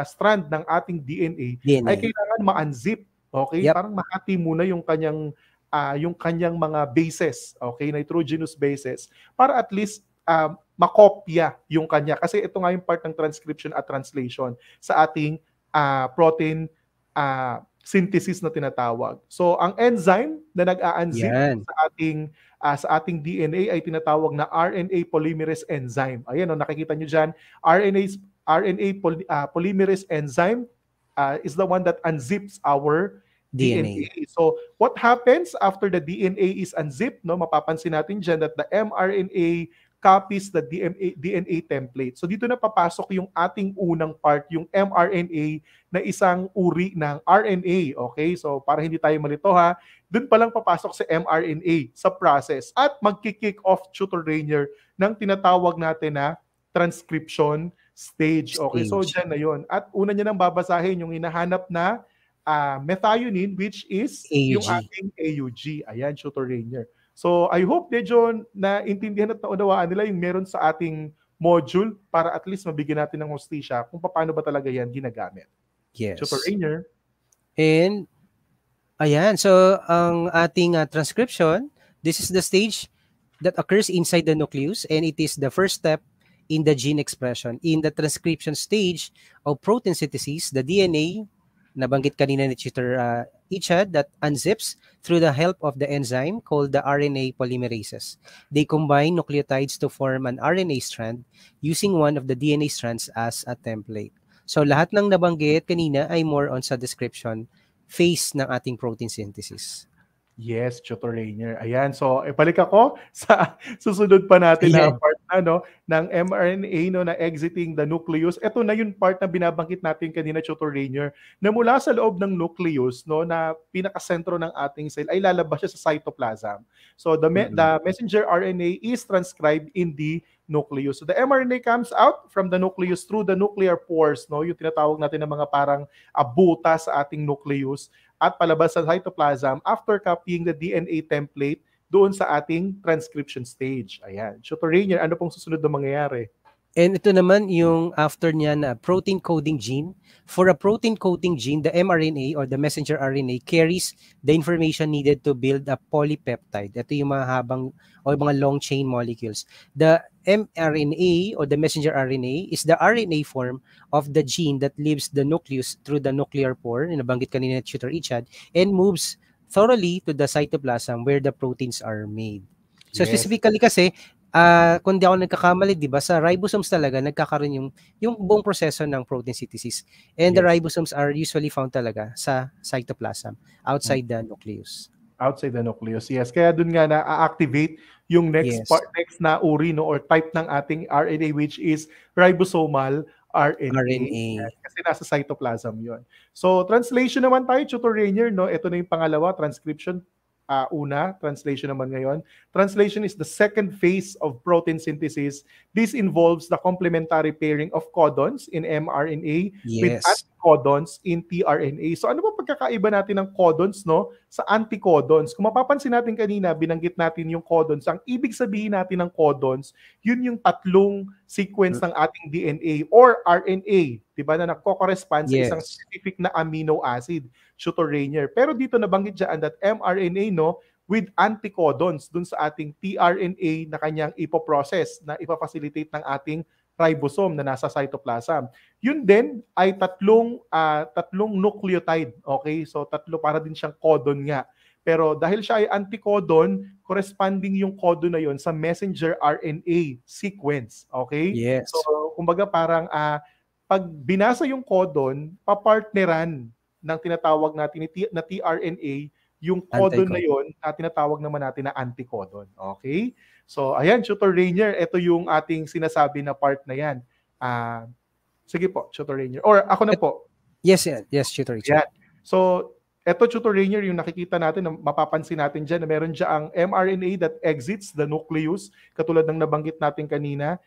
strand ng ating DNA. Ay kailangan ma-unzip. Okay? Parang mahati muna yung kanyang mga bases, okay, nitrogenous bases, para at least makopya yung kanya. Kasi ito nga yung part ng transcription at translation sa ating protein synthesis na tinatawag. So ang enzyme na nag-a-unzip sa ating DNA ay tinatawag na RNA polymerase enzyme. Ayan, nakikita nyo dyan, RNA polymerase enzyme is the one that unzips our DNA. So what happens after the DNA is unzipped? Mapapansin natin dyan that the mRNA copies the DNA template. So dito na papasok yung ating unang part, yung mRNA na isang uri ng RNA. Okay? So para hindi tayo malito dun pa lang papasok sa mRNA sa process at magki-kick off Tutor Rainier ng tinatawag natin na transcription stage. Okay? So dyan na yun. At una niya nang babasahin yung hinahanap na methionine, which is yung ating AUG. Ayan, Tutor Rainier. So I hope medyo naintindihan at naunawaan nila yung meron sa ating module para at least mabigyan natin ng hustisya kung paano ba talaga yan ginagamit. Yes. Tutor Rainier. And ayan, so ang ating transcription, this is the stage that occurs inside the nucleus and it is the first step in the gene expression. In the transcription stage of protein synthesis, the DNA, nabanggit kanina ni Tutor Ichad, that unzips through the help of the enzyme called the RNA polymerases. They combine nucleotides to form an RNA strand using one of the DNA strands as a template. So lahat ng nabanggit kanina ay more on sa description phase ng ating protein synthesis. Yes, Tutor Rainier. Ayan, so balik ako sa susunod pa natin na part ng mRNA na exiting the nucleus. Ito na yung part na binabanggit natin kanina, Tutor Rainier, na mula sa loob ng nucleus na pinakasentro ng ating cell ay lalabas siya sa cytoplasm. So the messenger RNA is transcribed in the nucleus. So the mRNA comes out from the nucleus through the nuclear pores, yung tinatawag natin na mga parang buta sa ating nucleus, at palabas sa cytoplasm after copying the DNA template doon sa ating transcription stage. Ayan. Tutor Rainier, ano pong susunod na mangyayari? And ito naman yung after niya na protein coding gene. For a protein coding gene, the mRNA or the messenger RNA carries the information needed to build a polypeptide. Ito yung mga habang o mga long chain molecules. The mRNA or the messenger RNA is the RNA form of the gene that leaves the nucleus through the nuclear pore, nabanggit kanina ni Tutor Ichad, and moves thoroughly to the cytoplasm where the proteins are made. So specifically kasi, kung di ako nagkakamali, di ba, sa ribosomes talaga nagkakaroon yung buong proseso ng protein synthesis. And the ribosomes are usually found talaga sa cytoplasm, outside the nucleus. Outside the nucleus, yes. Kaya dun nga na-activate yung next na uri or type ng ating RNA, which is ribosomal RNA. Kasi nasa cytoplasm yon. So, translation naman tayo, Tutor Rainier, Ito na yung pangalawa, transcription. Translation naman ngayon. Translation is the second phase of protein synthesis. This involves the complementary pairing of codons in mRNA with anticodons in tRNA. So ano ba pagkakaiba natin ng codons sa anticodons? Kung mapapansin natin kanina, binanggit natin yung codons. Ang ibig sabihin natin ng codons, yun yung tatlong sequence ng ating DNA or RNA, diba, na nagko-correspond sa isang specific na amino acid, Tutor Rainier. Pero dito nabanggit dyan that mRNA with anticodons dun sa ating tRNA na kanyang ipoprocess, na ipafacilitate ng ating ribosome na nasa cytoplasm. Yun din ay tatlong nucleotide. Okay? So tatlo, para din siyang codon nga. Pero dahil siya ay anticodon, corresponding yung codon na yon sa messenger RNA sequence. Okay? Yes. So kumbaga parang pag binasa yung codon, papartneran ng tinatawag natin na tRNA, yung codon na yon na tinatawag naman natin na anticodon. Okay? So, ayan, Tutor Rainier, ito yung ating sinasabi na part na yan. Sige po, Tutor Rainier. Or ako na po. Yes, Tutor Rainier. So, ito, Tutor Rainier, yung nakikita natin, mapapansin natin dyan na meron dyan ang mRNA that exits the nucleus, katulad ng nabanggit natin kanina.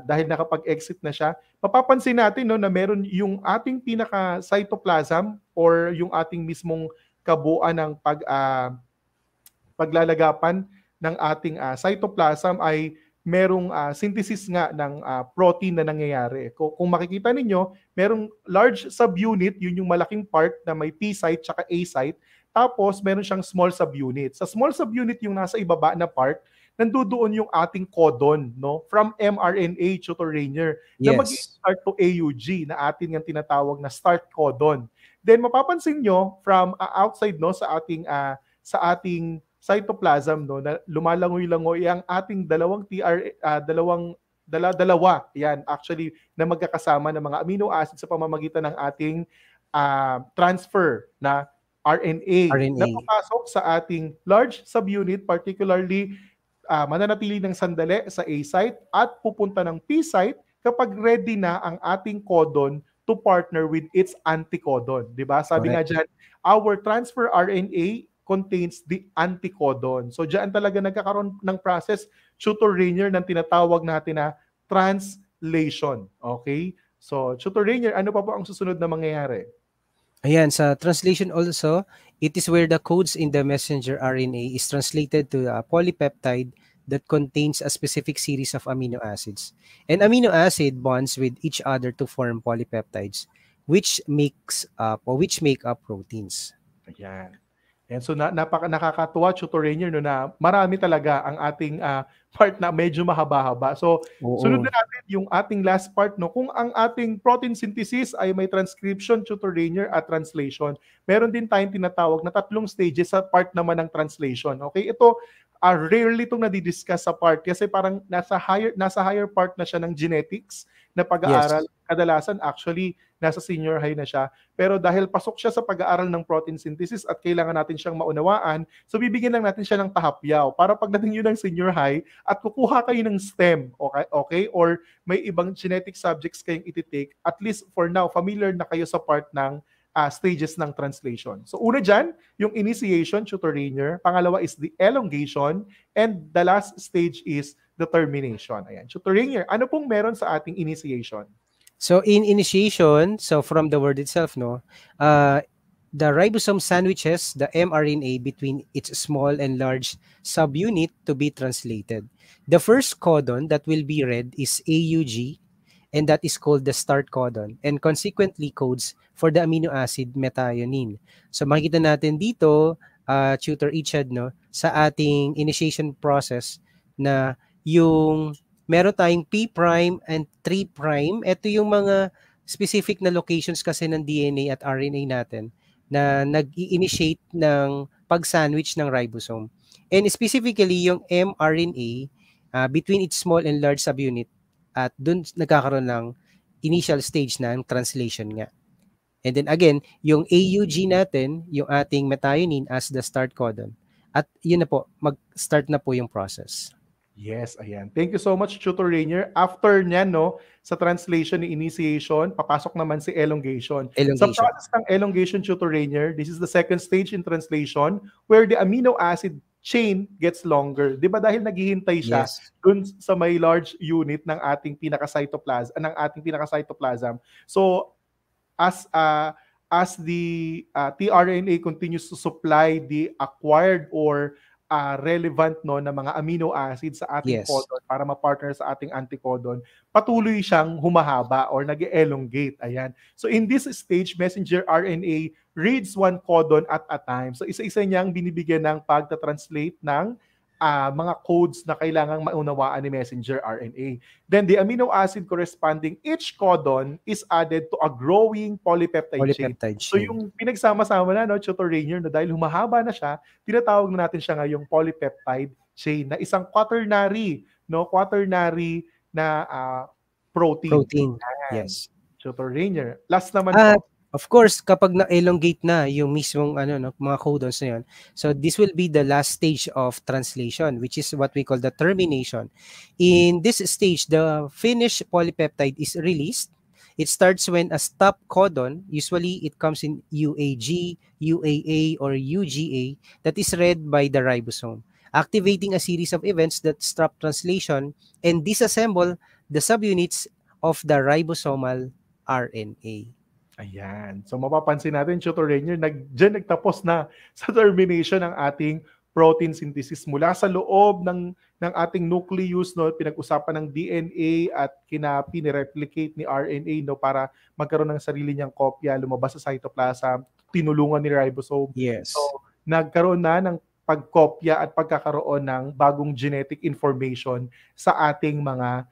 Dahil nakapag-exit na siya, mapapansin natin na meron yung ating pinaka-cytoplasm or yung ating mismong kabuuan ng paglalagapan ng ating cytoplasm ay merong synthesis nga ng protein na nangyayari. Kung makikita ninyo, merong large subunit, yun yung malaking part na may P site tsaka A site, tapos meron siyang small subunit. Sa small subunit yung nasa ibaba na part, nandoon yung ating codon, no? From mRNA, Tutor Rainier, na Yes. mag-start to AUG na atin yung tinatawag na start codon. Then mapapansin nyo from outside, no, sa ating cytoplasm, no, na lumalangoy-langoy ang ating dalawang dalawa yan actually na magkakasama ng mga amino acid sa pamamagitan ng ating transfer na RNA na papasok sa ating large subunit, particularly mananatili ng sandali sa A site at pupunta ng P site kapag ready na ang ating codon to partner with its anticodon. Diba? Sabi nga dyan, our transfer RNA contains the anticodon. So dyan talaga nagkakaroon ng process, Tutor Rainier, ng tinatawag natin na translation. Okay? So, Tutor Rainier, ano pa po ang susunod na mangyayari? Ayan, sa translation also, it is where the codes in the messenger RNA is translated to a polypeptide that contains a specific series of amino acids. And amino acid bonds with each other to form polypeptides, which make up proteins. Ayan. And so nakakatuwa, Tutor Rainier, no, na marami talaga ang ating part na medyo mahaba-haba. So, sunod na natin yung ating last part, no? Kung ang ating protein synthesis ay may transcription, Tutor Rainier, at translation, meron din tayong tinatawag na 3 stages sa part naman ng translation. Okay? Ito, rarely itong nadidiscuss sa part kasi parang nasa higher part na siya ng genetics na pag-aaral. Yes. Kadalasan actually nasa senior high na siya. Pero dahil pasok siya sa pag-aaral ng protein synthesis at kailangan natin siyang maunawaan, so bibigyan lang natin siya ng tahapyaw para pagdating yun ng senior high at kukuha kayo ng STEM, okay? Or may ibang genetic subjects kayong ititake, at least for now, familiar na kayo sa part ng stages ng translation. So una dyan, yung initiation, Tutor Rainier. Pangalawa is the elongation. And the last stage is the termination. Ayan. Tutor Rainier, ano pong meron sa ating initiation? So in initiation, so from the word itself, no, the ribosome sandwiches the mRNA between its small and large subunit to be translated. The first codon that will be read is AUG, and that is called the start codon, and consequently codes for the amino acid methionine. So makikita natin dito, Tutor Ichad, no, sa ating initiation process na yung meron tayong P' and 3'. Ito yung mga specific na locations kasi ng DNA at RNA natin na nag-i-initiate ng pag-sandwich ng ribosome. And specifically, yung mRNA between its small and large subunit at dun nagkakaroon ng initial stage ng translation nga. And then again, yung AUG natin, yung ating methionine as the start codon. At yun na po, mag-start na po yung process. Yes, ayan. Thank you so much, Tutor Rainier. After niyan, no, sa translation ni initiation, papasok naman si elongation. Sa process ng elongation, Tutor Rainier, this is the second stage in translation where the amino acid chain gets longer. 'Di ba dahil naghihintay siya dun sa may large unit ng ating pinaka-cytoplasm. So as the tRNA continues to supply the acquired or relevant, no, na mga amino acids sa ating codon para ma-partner sa ating anticodon, patuloy siyang humahaba or nag-elongate. Ayan. So in this stage, messenger RNA reads one codon at a time. So isa-isa niyang binibigyan ng pagta-translate ng mga codes na kailangang maunawaan ni messenger RNA. Then the amino acid corresponding each codon is added to a growing polypeptide chain. So yung pinagsama-sama na, no, Tutor Rainier, no, dahil humahaba na siya, tinatawag na natin siya ngayong polypeptide chain na isang quaternary na protein. Yes. Tutor Rainier. Last naman po. Of course, kapag na-elongate na yung mismong mga codons na yun, so this will be the last stage of translation, which is what we call the termination. In this stage, the finished polypeptide is released. It starts when a stop codon, usually it comes in UAG, UAA, or UGA, that is read by the ribosome, activating a series of events that stop translation and disassemble the subunits of the ribosomal RNA. Ayan. So mapapansin natin, Tutor Rainier, dyan nagtapos na sa termination ng ating protein synthesis mula sa loob ng ating nucleus, no, pinag-usapan ng DNA at pinireplicate ni RNA, no, para magkaroon ng sarili niyang kopya, lumabas sa cytoplasm, tinulungan ni ribosome. Yes. So nagkaroon na ng pagkopya at pagkakaroon ng bagong genetic information sa ating mga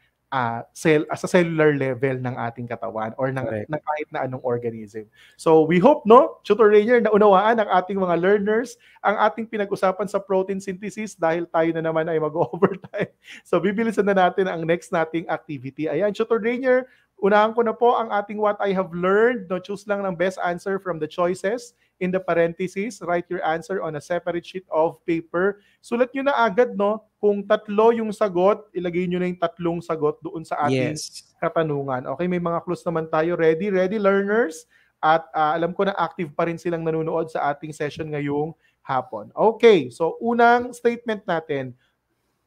sa cellular level ng ating katawan or ng kahit na anong organism. So we hope, no, Tutor Rainier, na unawaan ng ating mga learners ang ating pinag-usapan sa protein synthesis dahil tayo na naman ay mag-overtime. So bibilisan na natin ang next nating activity. Ayan, Tutor Rainier, unahan ko na po ang ating what I have learned. No, choose lang ng best answer from the choices. In the parentheses, write your answer on a separate sheet of paper. Sulat nyo na agad, no? Kung 3 yung sagot, ilagay nyo na yung 3 sagot doon sa ating katanungan. Okay, may mga clues naman tayo. Ready, learners? At alam ko na active pa rin silang nanonood sa ating session ngayong hapon. Okay, so unang statement natin,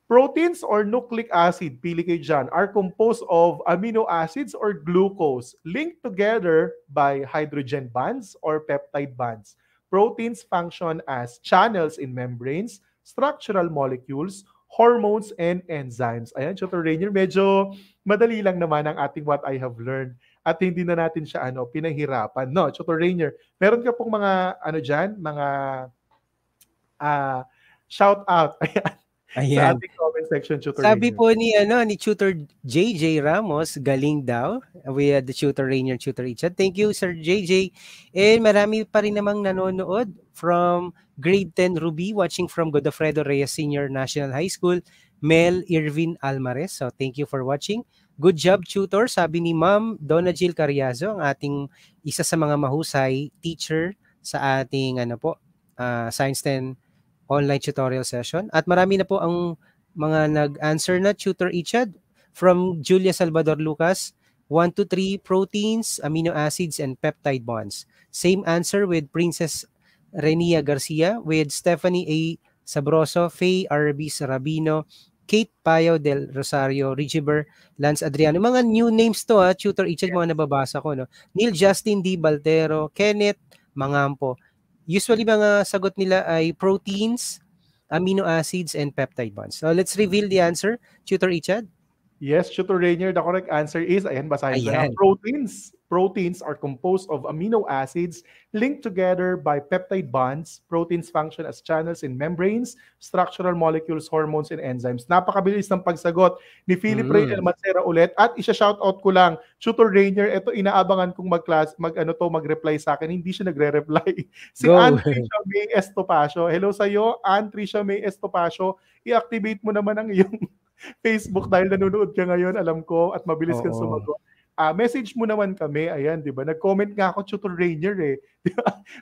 proteins or nucleic acid, pili kayo dyan, are composed of amino acids or glucose linked together by hydrogen bonds or peptide bonds. Proteins function as channels in membranes, structural molecules, hormones, and enzymes. Ayan, Tutor Rainier, medyo madali lang naman ang ating what I have learned. At hindi na natin siya pinahirapan. No, Tutor Rainier, meron ka pong mga dyan, mga shout out. Ayan. Sa ating comment section, Tutor Sabi Rainier. Po ni Tutor JJ Ramos, galing daw. We had the Tutor Rainier, Tutor Richard. Thank you, Sir JJ. And marami pa rin namang nanonood from Grade 10 Ruby, watching from Godofredo Reyes Senior National High School, Mel Irvin Almares. So thank you for watching. Good job, Tutor. Sabi ni Ma'am Donna Jill Carriazo, ang ating isa sa mga mahusay teacher sa ating Science 10 online tutorial session. At marami na po ang mga nag-answer na, Tutor Ichad, from Julia Salvador Lucas, 1 to 3, proteins, amino acids, and peptide bonds. Same answer with Princess Renia Garcia, with Stephanie A. Sabroso, Faye R.B. Sarabino, Kate Payo del Rosario, Rigiber, Lance Adriano. Mga new names to, Tutor Ichad, mga nababasa ko. No? Neil Justin D. Baltero, Kenneth Mangampo. Usually mga sagot nila ay proteins, amino acids, and peptide bonds. So let's reveal the answer, Tutor Ichad. Yes, Tutor Rainier, the correct answer is, basahin ko na, proteins. Proteins are composed of amino acids linked together by peptide bonds. Proteins function as channels in membranes, structural molecules, hormones, and enzymes. Napakabilis ng pagsagot ni Philip Ray Mancera ulit. At isa-shoutout ko lang, Tutor Rainier, ito inaabangan kong mag-reply sa akin. Hindi siya nagre-reply. Si Ann Tricia May Estopacio. Hello sa'yo, Ann Tricia May Estopacio. I-activate mo naman ang iyong Facebook dahil nanonood ka ngayon, alam ko, at mabilis kang sumagot. Message mo naman kami, ayan, di ba? Nag-comment nga ako, Tutor Rainier,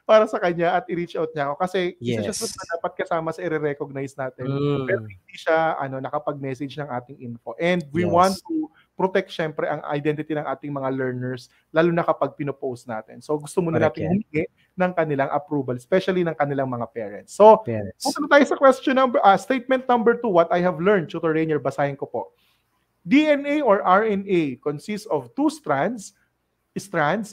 para sa kanya at i-reach out niya ako. Kasi isa siya sa dapat kasama sa i-recognize natin. Pero hindi siya nakapag-message ng ating info. And we want to protect syempre ang identity ng ating mga learners, lalo na kapag pinopost natin. So gusto muna natin humingi ng kanilang approval, especially ng kanilang mga parents. So, punta na tayo sa statement number 2, what I have learned, Tutor Rainier, basahin ko po. DNA or RNA consists of 2 strands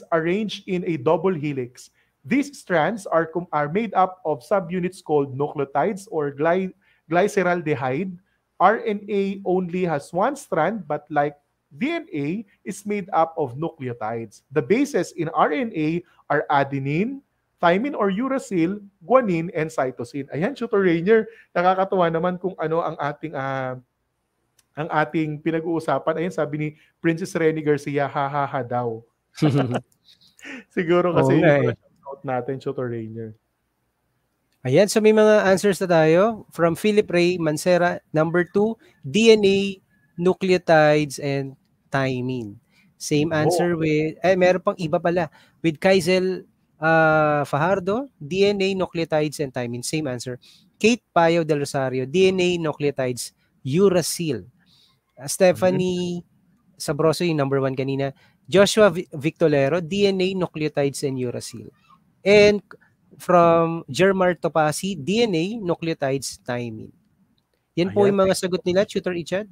arranged in a double helix. These strands are made up of subunits called nucleotides or glyceraldehyde. RNA only has 1 strand, but like DNA, is made up of nucleotides. The bases in RNA are adenine, thymine or uracil, guanine, and cytosine. Ayan, Tutor Rainier, nakakatuwa naman kung ano ang ating pinag-uusapan. Ayan, sabi ni Princess Reni Garcia, ha daw. Siguro kasi yung shout natin, Tutor Rainier. Ayan, so may mga answers na tayo from Philip Ray Mancera. Number 2, DNA, nucleotides, and thymine. Same answer with, meron pang iba pala, with Kaizel Fajardo, DNA, nucleotides, and thymine. Same answer. Kate Payo del Rosario, DNA, nucleotides, uracil. Stephanie Sabroso, yung number 1 kanina. Joshua Victolero, DNA, nucleotides, and uracil. And from Jermar Topasi, DNA, nucleotides, thymine. Yan po yung mga sagot nila, Tutor Ichad.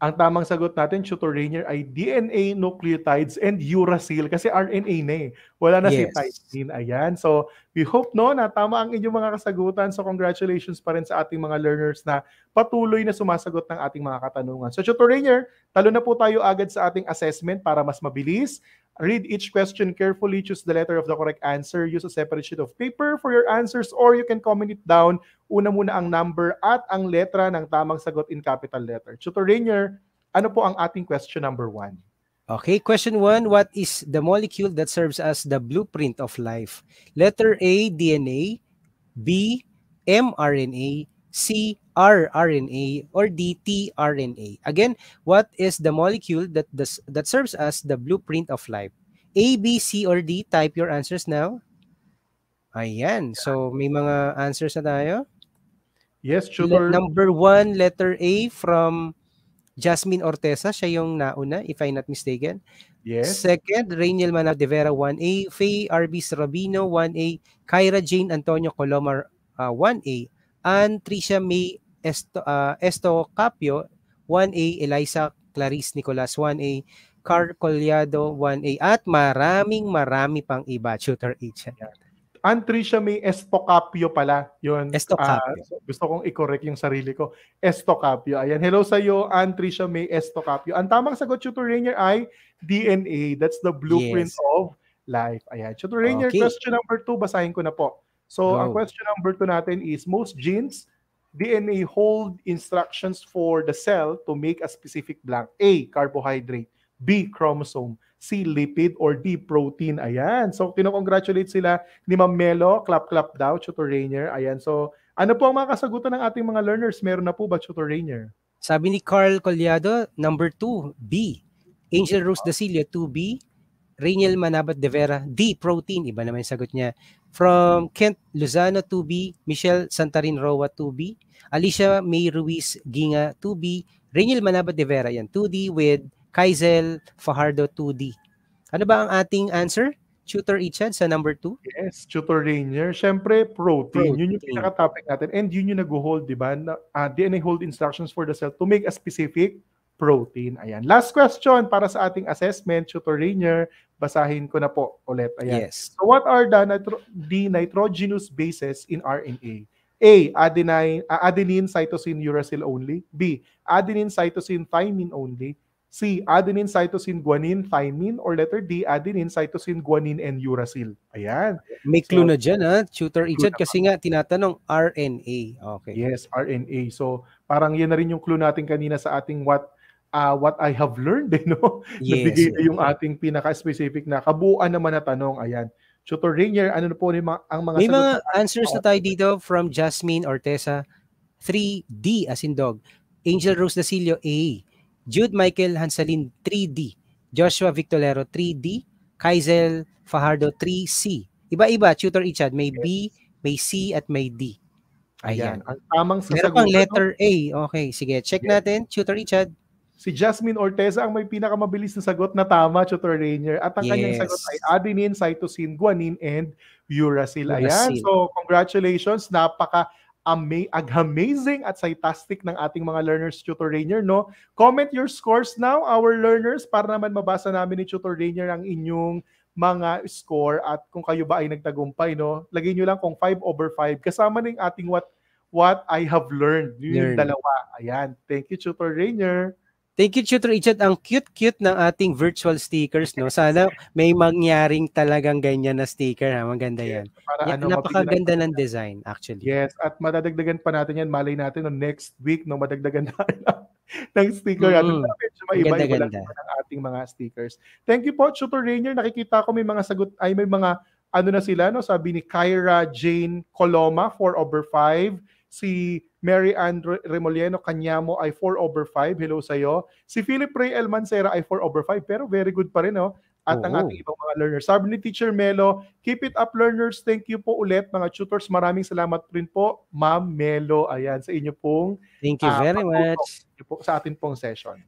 Ang tamang sagot natin, Tutor Rainier, ay DNA, nucleotides, and uracil kasi RNA na Wala na si thymine. Ayan. So, we hope na tama ang inyong mga kasagutan. So, congratulations pa rin sa ating mga learners na patuloy na sumasagot ng ating mga katanungan. So, Tutor Rainier, talo na po tayo agad sa ating assessment para mas mabilis. Read each question carefully, choose the letter of the correct answer, use a separate sheet of paper for your answers, or you can comment it down una muna ang number at ang letra ng tamang sagot in capital letter. Tutor Rainier, ano po ang ating question number 1? Okay, question 1. What is the molecule that serves as the blueprint of life? Letter A, DNA, B, mRNA, C, rRNA, or D, tRNA. Again, what is the molecule that serves as the blueprint of life? A, B, C, or D? Type your answers now. Ayan. So, may mga answers na tayo. Yes, Tutor. Number 1, letter A from Jasmine Ortesa. Siya yung nauna, if I'm not mistaken. Yes. Second, Rainiel Manao de Vera, 1A. Faye Arbis Rabino, 1A. Kyra Jane Antonio Colomar, 1A. Ann Tricia May Estocapio, 1A. Eliza Clarice Nicolas, 1A. Car Collado, 1A. At marami pang iba, Tutor H. Tricia May Estocapio pala. Yun. Estocapio. Gusto kong i-correct yung sarili ko. Estocapio. Ayan. Hello sa iyo, Tricia May Estocapio. Ang tamang sagot, Tutor Rainier, ay DNA. That's the blueprint of life. Ayan. Tutor Rainier, question number 2, basahin ko na po. So, ang question number 2 natin is, most genes, DNA hold instructions for the cell to make a specific blank. A, carbohydrate. B, chromosome. C, lipid, or D, protein. Ayan. So, kinocongratulate sila ni Ma'am Melo. Clap daw, Tutor Rainier. Ayan. So, ano po ang mga kasagutan ng ating mga learners? Meron na po ba, Tutor Rainier? Sabi ni Carl Collado, number 2, B. Angel Rose Dacilia, 2B. Rainiel Manabat de Vera, D, protein. Iba naman yung sagot niya. From Kent Lozano, 2B. Michelle Santarin Roa, 2B. Alicia May Ruiz Ginga, 2B. Rainiel Manabat de Vera, yan, 2D with Kaizel Fajardo, 2D. Ano ba ang ating answer? Tutor Ichan sa number 2? Yes, Tutor Rainier. Siyempre, protein. Yun yung pinaka-topic natin. And yun yung nag-hold, di ba? DNA hold instructions for the cell to make a specific protein. Ayan. Last question para sa ating assessment, Tutor Rainier. Basahin ko na po ulit. Ayan. Yes. So what are the nitrogenous bases in RNA? A, adenine, cytosine, uracil only. B, adenine, cytosine, thymine only. C, adenine, cytosine, guanine, thymine, or letter D, adenine, cytosine, guanine, and uracil. Ayan. May clue na dyan, ha? Tutor Richard, kasi nga tinatanong RNA. Okay. Yes, RNA. So, parang yan na rin yung clue natin kanina sa ating what I have learned, no? Yes. Nagbigay yung ating pinaka-specific na kabuuan naman na tanong. Ayan. Tutor Rainier, ano na po ang mga may mga answers na tayo dito from Jasmine Ortesa. 3D as in dog. Angel Rose Dacilia, A. Jude Michael Hansalin, 3D. Joshua Victolero, 3D. Kaizel Fajardo, 3C. Iba-iba, Tutor Richard. May B, may C, at may D. Ayan. Ang tamang sasagutan. Meron pang letter A. Okay, sige. Check natin, Tutor Richard. Si Jasmine Orteza ang may pinakamabilis na sagot na tama, Tutor Rainier. At ang kanyang sagot ay adenine, cytosine, guanine, and uracil. Ayan. So, congratulations. Amazing at fantastic ng ating mga learners, Tutor Rainier, no? Comment your scores now, our learners, para naman mabasa namin ni Tutor Rainier ang inyong mga score at kung kayo ba ay nagtagumpay, no? Lagay nyo lang kung 5/5 kasama ng ating what I have learned. Yung dalawa. Ayan. Thank you, Tutor Rainier. Thank you, Tutor Richard. Ang cute-cute ng ating virtual stickers, no? Sana may mangyaring talagang ganyan na sticker, ha? Maganda yan. Para napakaganda ng design, actually. Yes, at madadagdagan pa natin yan. Malay natin, no, next week, no, madagdagan tayo ng sticker. Medyo maiba-iba lang ang ating mga stickers. Thank you po, Tutor Rainier. Nakikita ko may mga sagot, ay may mga, ano na sila, no? Sabi ni Kyra Jane Coloma, 4/5. Si Mary Ann Remolieno Cañamo ay 4/5. Hello sa'yo. Si Philip Ray Elmancera ay 4/5. Pero very good pa rin, no? At ang ating ibang mga learners. Sabi ni Teacher Melo, keep it up, learners. Thank you po ulit, mga tutors. Maraming salamat rin po, Ma'am Melo. Ayan, sa inyo pong thank you very much. Sa atin pong session.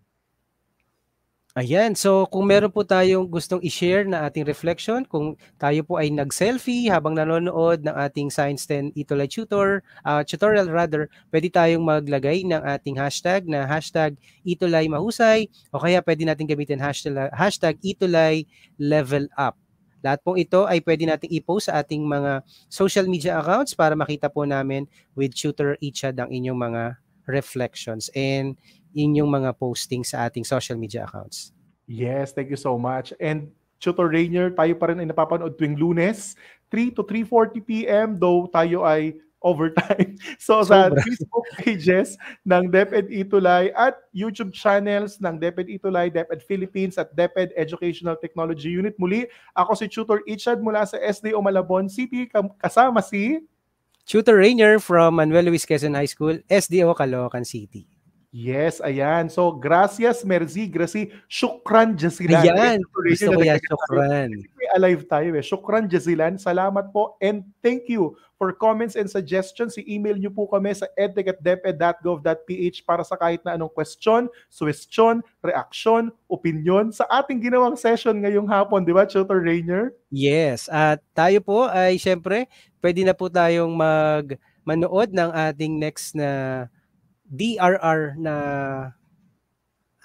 Ayan, so kung meron po tayong gustong i-share na ating reflection, kung tayo po ay nag-selfie habang nanonood ng ating Science 10 Itulay tutorial rather, pwede tayong maglagay ng ating hashtag na hashtag Itulay Mahusay, o kaya pwede natin gamitin hashtag Itulay Level Up. Lahat po ito ay pwede nating i-post sa ating mga social media accounts para makita po namin with Tutor Ichad ang inyong mga reflections and inyong mga posting sa ating social media accounts. Yes, thank you so much. And Tutor Rainier, tayo pa rin ay napapanood tuwing Lunes, 3 to 3:40 p.m. Though tayo ay overtime. So sa Facebook pages ng DepEd Itulay at YouTube channels ng DepEd Itulay, DepEd Philippines at DepEd Educational Technology Unit. Muli, ako si Tutor Ichad mula sa SDO Malabon City, kasama si Tutor Rainier from Manuel Luis Quezon High School, SDO Caloocan City. Yes, ayan. So, gracias, merci, gracie, shukran jazilan. Ayan, gusto ko yan, shukran. Kasi alive tayo eh. Shukran jazilan. Salamat po and thank you for comments and suggestions. I-email nyo po kami sa edtech@deped.gov.ph para sa kahit na anong question, suggestion, reaction, opinion sa ating ginawang session ngayong hapon. Di ba, Tutor Rainier? Yes. At tayo po ay syempre, pwede na po tayong manood ng ating next na DRR na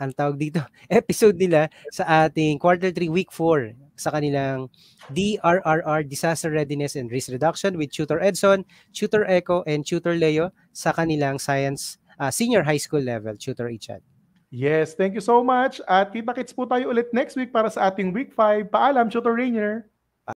ang tawag dito, episode nila sa ating quarter 3 week 4 sa kanilang DRRR Disaster Readiness and Risk Reduction with Tutor Edson, Tutor Echo, and Tutor Leo sa kanilang science senior high school level, Tutor Ichad. Yes, thank you so much. At kita-kits po tayo ulit next week para sa ating week 5. Paalam, Tutor Rainier.